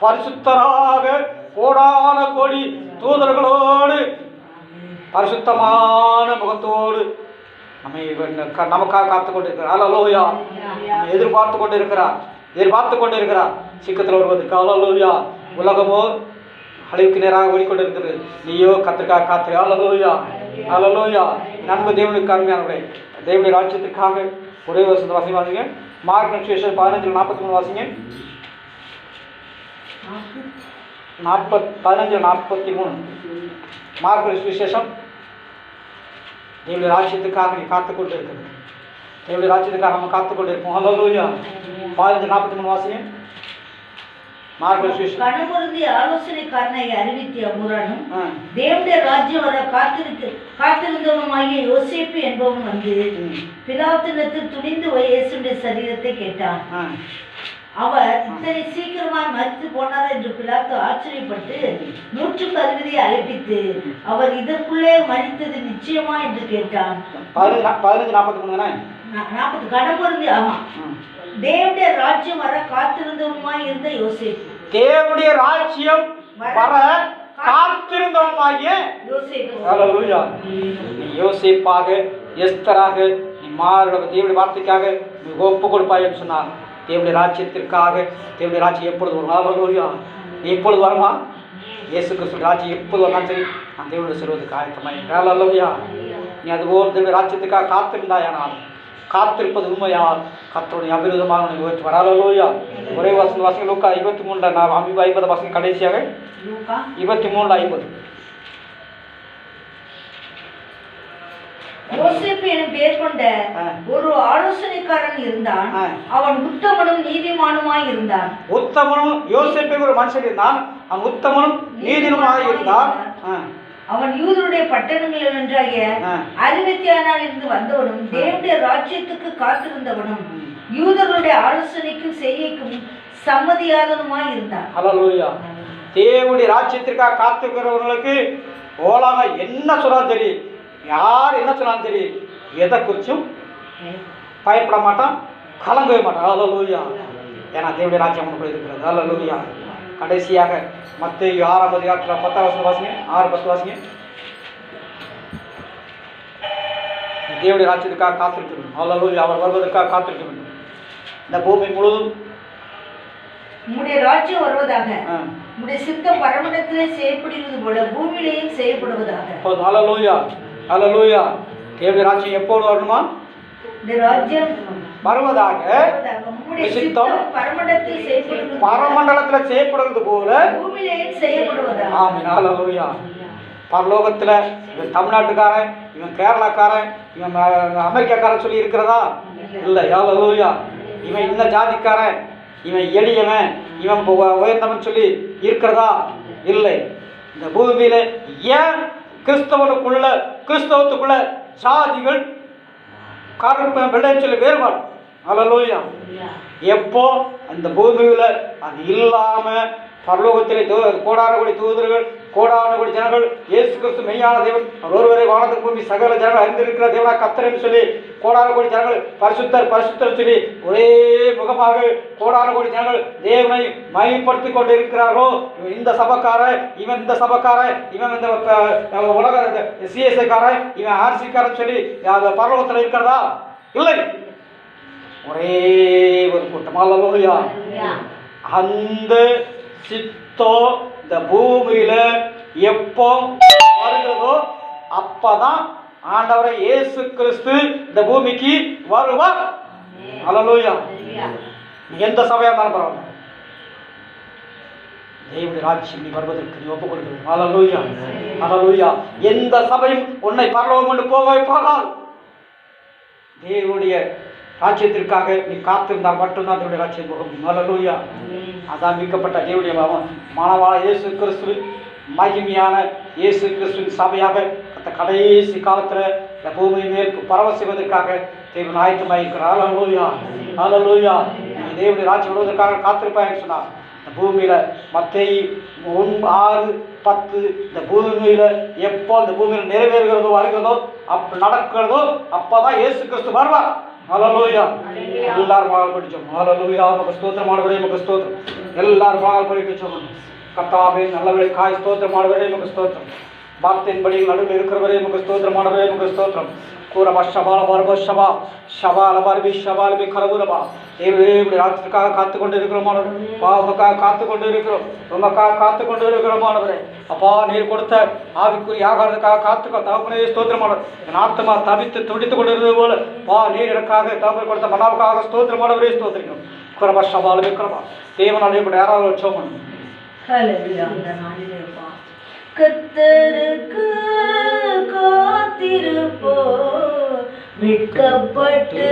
பரிசுத்தராக கோடான கோடி தூதர்களோடு பரிசுத்தமான முகத்தோடு நம்மை நமக்காக காத்து கொண்டிருக்கிறார். அல்லேலூயா. எதிர்பார்த்து கொண்டிருக்கிறார் சீக்கிரத்தில் வருவதற்கு. அல்லேலூயா. உலகமோ அழிவுக்கு நேராக ஓடிக்கொண்டிருக்கிறது. நீயோ கர்த்தருக்காக காத்து. அல்லேலூயா. அல்லேலூயா. நண்பு தேவனுக்கு அருமையானவர்களே, தேவனுடைய ராஜ்யத்திற்காக ஒரே வருஷத்தை வாசிங்க. மார்க் சுவிசேஷம் 15:43 வாசிங்க. 15:43 மார்க் சுவிசேஷம். தேவனுடைய ராஜ்யத்துக்காக நீ காத்து கொண்டு இருக்கிறது. தேவனுடைய ராஜ்யத்துக்காக நம்ம காத்து கொண்டு இருக்கோம். அல்லேலூயா. 15:43 வாசிங்க. மார்க் சுவிசேஷம். கனமுறுதி ஆலோசனைக்காரனை அறிவித்த முரணும் தேவனுடைய ராஜ்யம் வர காத்திருந்தவனுமாகிய யோசேப்பு என்பவன் வந்து பிலாத்தினிடத்தில் துணிந்து இயேசுடைய சரீரத்தை கேட்டான். அவர் இத்தனை சீக்கிரமாக மரித்து போனார் என்று பிலாத்து ஆச்சரியப்பட்டு 160 அழைப்பித்து அவர் இதற்குள்ளே மரித்தது நிச்சயமா என்று கேட்டான். 40 கனமுறுதி. ஆமா. தேவனுடைய ராஜ்யம் வர காத்திருந்தவனுமாய் இருந்த யோசேப்பு. தேவனுடைய ராஜ்யம் வர காத்திருந்தவனாகிய யோசேப்பு. ஹல்லேலூயா. நீ யோசேப்பாக எஸ்தராக நீ மாற தேவனுடைய வார்த்தைக்காக நீ ஒப்பு கொடுப்பாய் என்று சொன்னார். தேவனுடைய ராஜ்யத்திற்காக தேவனுடைய ராஜ்யம் எப்பொழுது வரும்? ஹல்லேலூயா. எப்பொழுது வருமா? இயேசு கிறிஸ்து ராஜ்யம் எப்போது வந்தாலும் சரி நான் தேவனுடைய செல்வதற்கு ஆயத்தமாய். ஹல்லேலூயா. நீ அதுபோல் தேவனுடைய ராஜ்யத்துக்காக காத்திருந்தாயானால், காத்திருப்பது உண்மையானால் கர்த்தருடைய அபிரோதமாக உனக்கு உயர்த்தி வர. ஹல்லேலூயா. ஒரே வசனம் வாசிங்க. லூக்கா 23 நான் 50 வாசிங்க. கடைசியாக லூக்கா 23:50. யோசேப்பு எனும் பெயர் கொண்ட ஒரு ஆலோசனைக்காரன் இருந்தான். அவன் உத்தமனும் நீதிமானுமாய் இருந்தான். உத்தமனும் யோசேப்பு ஒரு மனுஷன் இருந்தான். அவன் உத்தமனும் நீதிமானுமாக இருந்தான். அவன் யூதருடைய பட்டணங்களில் ஒன்றாகிய அரிமத்தியானால் இருந்து வந்தவனும் தேவனுடைய ராஜ்யத்துக்கு காத்திருந்தவனும் யூதர்களுடைய ஆலோசனைக்கும் செய்கைக்கும் சம்மதியாதவனுமாய் இருந்தான். ஹல்லேலூயா. தேவனுடைய ராஜ்யத்திற்காக காத்திருக்கிறவர்களுக்கு ஓலாக என்ன சொன்னாலும் சரி, யார் என்ன சொன்னாலும் சரி, எதை குறிச்சும் பயப்பட மாட்டான், கலங்கவே மாட்டான். ஹல்லேலூயா. ஏன்னா தேவனுடைய ராஜ்யம் நமக்குள்ள இருக்கிறது. ஹல்லேலூயா. கடைசியாக மத்தேயு 6ஆம் அதிகாரத்தில் 10ஆம் வசனம் வாசிங்க. 6:10 வாசிங்க. தேவனுடைய ராஜ்யத்துக்காக காத்திருக்க வேண்டும். ஹல்லேலூயா. அவர் வருவதற்காக காத்திருக்க வேண்டும். இந்த பூமி முழுவதும் உம்முடைய ராஜ்யம் வருவதாக, உம்முடைய சித்தம் பரமண்டலத்திலே செய்யப்படுவது போல பூமியிலேயும் செய்யப்படுவதாக. ஹல்லேலூயா. ஹல்லேலூயா. தேவனுடைய ராஜ்யம் எப்போது வரணுமா? இந்த ராஜ்யம் வருவதாக, உம்முடைய சித்தம் பரமண்டலத்தில் செய்யப்படுவது பரமண்டலத்தில் செய்யப்படுவது போல பூமியிலேயும் செய்யப்படுவதாக. ஆமென். ஹல்லேலூயா. பரலோகத்தில் இவன் தமிழ்நாட்டுக்காரன், இவன் கேரளாக்காரன், இவன் அமெரிக்காக்காரன் சொல்லி இருக்கிறதா? இல்லை. ஹல்லேலூயா. இவன் இந்த ஜாதிக்காரன், இவன் எளியவன், இவன் உயர்ந்தவன் சொல்லி இருக்கிறதா? இல்லை. இந்த பூமியில ஏன் கிறிஸ்தவத்துக்குள்ள ஜாதிகள் கருப்பு வெள்ளைன்னு சொல்லி வேறுபாடு? ஹல்லேலூயா. எப்போ அந்த பூமியில் அது இல்லாமல் பரலோகத்திலே கோடான கோடி தூதர்கள், கோடான கோடி ஜனங்கள், இயேசு கிறிஸ்து மெய்யான தேவன், அவர் ஒருவரை வானத்துக்கு பூமி சகல ஜனங்கள் அறிந்திருக்கிற தேவனா கர்த்தர்னு சொல்லி கோடான கோடி ஜனங்கள் பரிசுத்தர் பரிசுத்தர் சொல்லி ஒரே முகமாக கோடான கோடி ஜனங்கள் தேவனை மகிமைப்படுத்தி கொண்டு இருக்கிறார்களோ, இந்த சபைக்காரன், இவன் இந்த சபைக்காரன், இவன் இந்த உலக சிஎஸ்ஐக்காரன், இவன் ஆர்சிக்காரன் சொல்லி பரலோகத்தில் இருக்கிறதா? இல்லை. ஒரே ஒரு கூட்டம். ஹல்லேலூயா. அந்த சித்தம் இந்த பூமியில எப்போ வருகிறதோ அப்பதான் ஆண்டவரை இயேசு கிறிஸ்து இந்த பூமிக்கு வருவார். ஹல்லேலூயா. எந்த சபையா இருந்தாலும் பரவாயில்ல, தேவனுடைய ராஜ்யம் நீ வருவதற்கு நீ ஒப்புக் கொடுக்க. ஹல்லேலூயா. ஹல்லேலூயா. எந்த சபையும் உன்னை பரலோகம் கொண்டு போகாது. தேவனுடைய ராஜ்யத்திற்காக நீ காத்திருந்தால் மட்டும்தான் தேவனுடைய ராஜ்யம் போக முடியும். ஹல்லேலூயா. அதான் மீட்கப்பட்ட தேவனுடைய மாணவான இயேசு கிறிஸ்து, மகிமையான இயேசு கிறிஸ்துவின் சபையாக அந்த கடைசி காலத்தில் இந்த பூமி மேல் பரவசிவதற்காக தேவன் ஆயத்தமாக இருக்கிறார். ஹல்லேலூயா. ஹல்லேலூயா. நீ தேவனுடைய ராஜ்யம் வருவதற்காக காத்திருப்பான்னு சொன்னார். இந்த பூமியில் மத்தேயு 6:10 இந்த பூமியில் எப்போ இந்த பூமியில் நிறைவேறுகிறதோ வருகிறதோ நடக்கிறதோ அப்போதான் இயேசு கிறிஸ்து வருவார். ஹல்லேலூயா. எல்லாரும் மகள் படிச்சோம். ஹல்லேலூயா. நமக்கு ஸ்தோத்திரம் ஆண்டவரே, நமக்கு ஸ்தோத்திரம். எல்லாரும் மகள் படிச்சோம். கர்த்தாவே நல்லவரே, காய் ஸ்தோத்திரம் ஆண்டவரே, நமக்கு ஸ்தோத்திரம். வார்த்தையின்படி நடுவில் இருக்கிறவரே, நமக்கு ஸ்தோத்திரம் ஆண்டவரே, நமக்கு ஸ்தோத்திரம். கூறபா ஷபால பர்ப ஷபா ஷபால பர்பி ஷபால பி கரபுரபா. தேவனுடைய ராஜ்யத்துக்காக காத்து கொண்டு இருக்கிறோம் ஆண்டவரே. பாவக்காக காத்து கொண்டு இருக்கிறோம், உமக்காக காத்து கொண்டு இருக்கிறோம் ஆண்டவரே. அப்பா நீர் கொடுத்த ஆவிக்குரிய ஆகாரத்துக்காக காத்துக்கோ தகப்பனே, ஸ்தோத்திரம் ஆண்டவரே. என் ஆத்மா தவித்து துடித்து கொண்டு இருந்தது போல பா நீர் எனக்காக தகப்பன் கொடுத்த மனாவுக்காக ஸ்தோத்திரம் ஆண்டவரே, ஸ்தோத்திரிக்கிறோம். குரபா ஷபால பி கரபா. தேவனாலே கூட யாராவது வச்சோம். ஹல்லேலூயா. அந்த நாளிலே கர்த்தருக்கு காத்திருப்போம், மீட்கப்பட்டு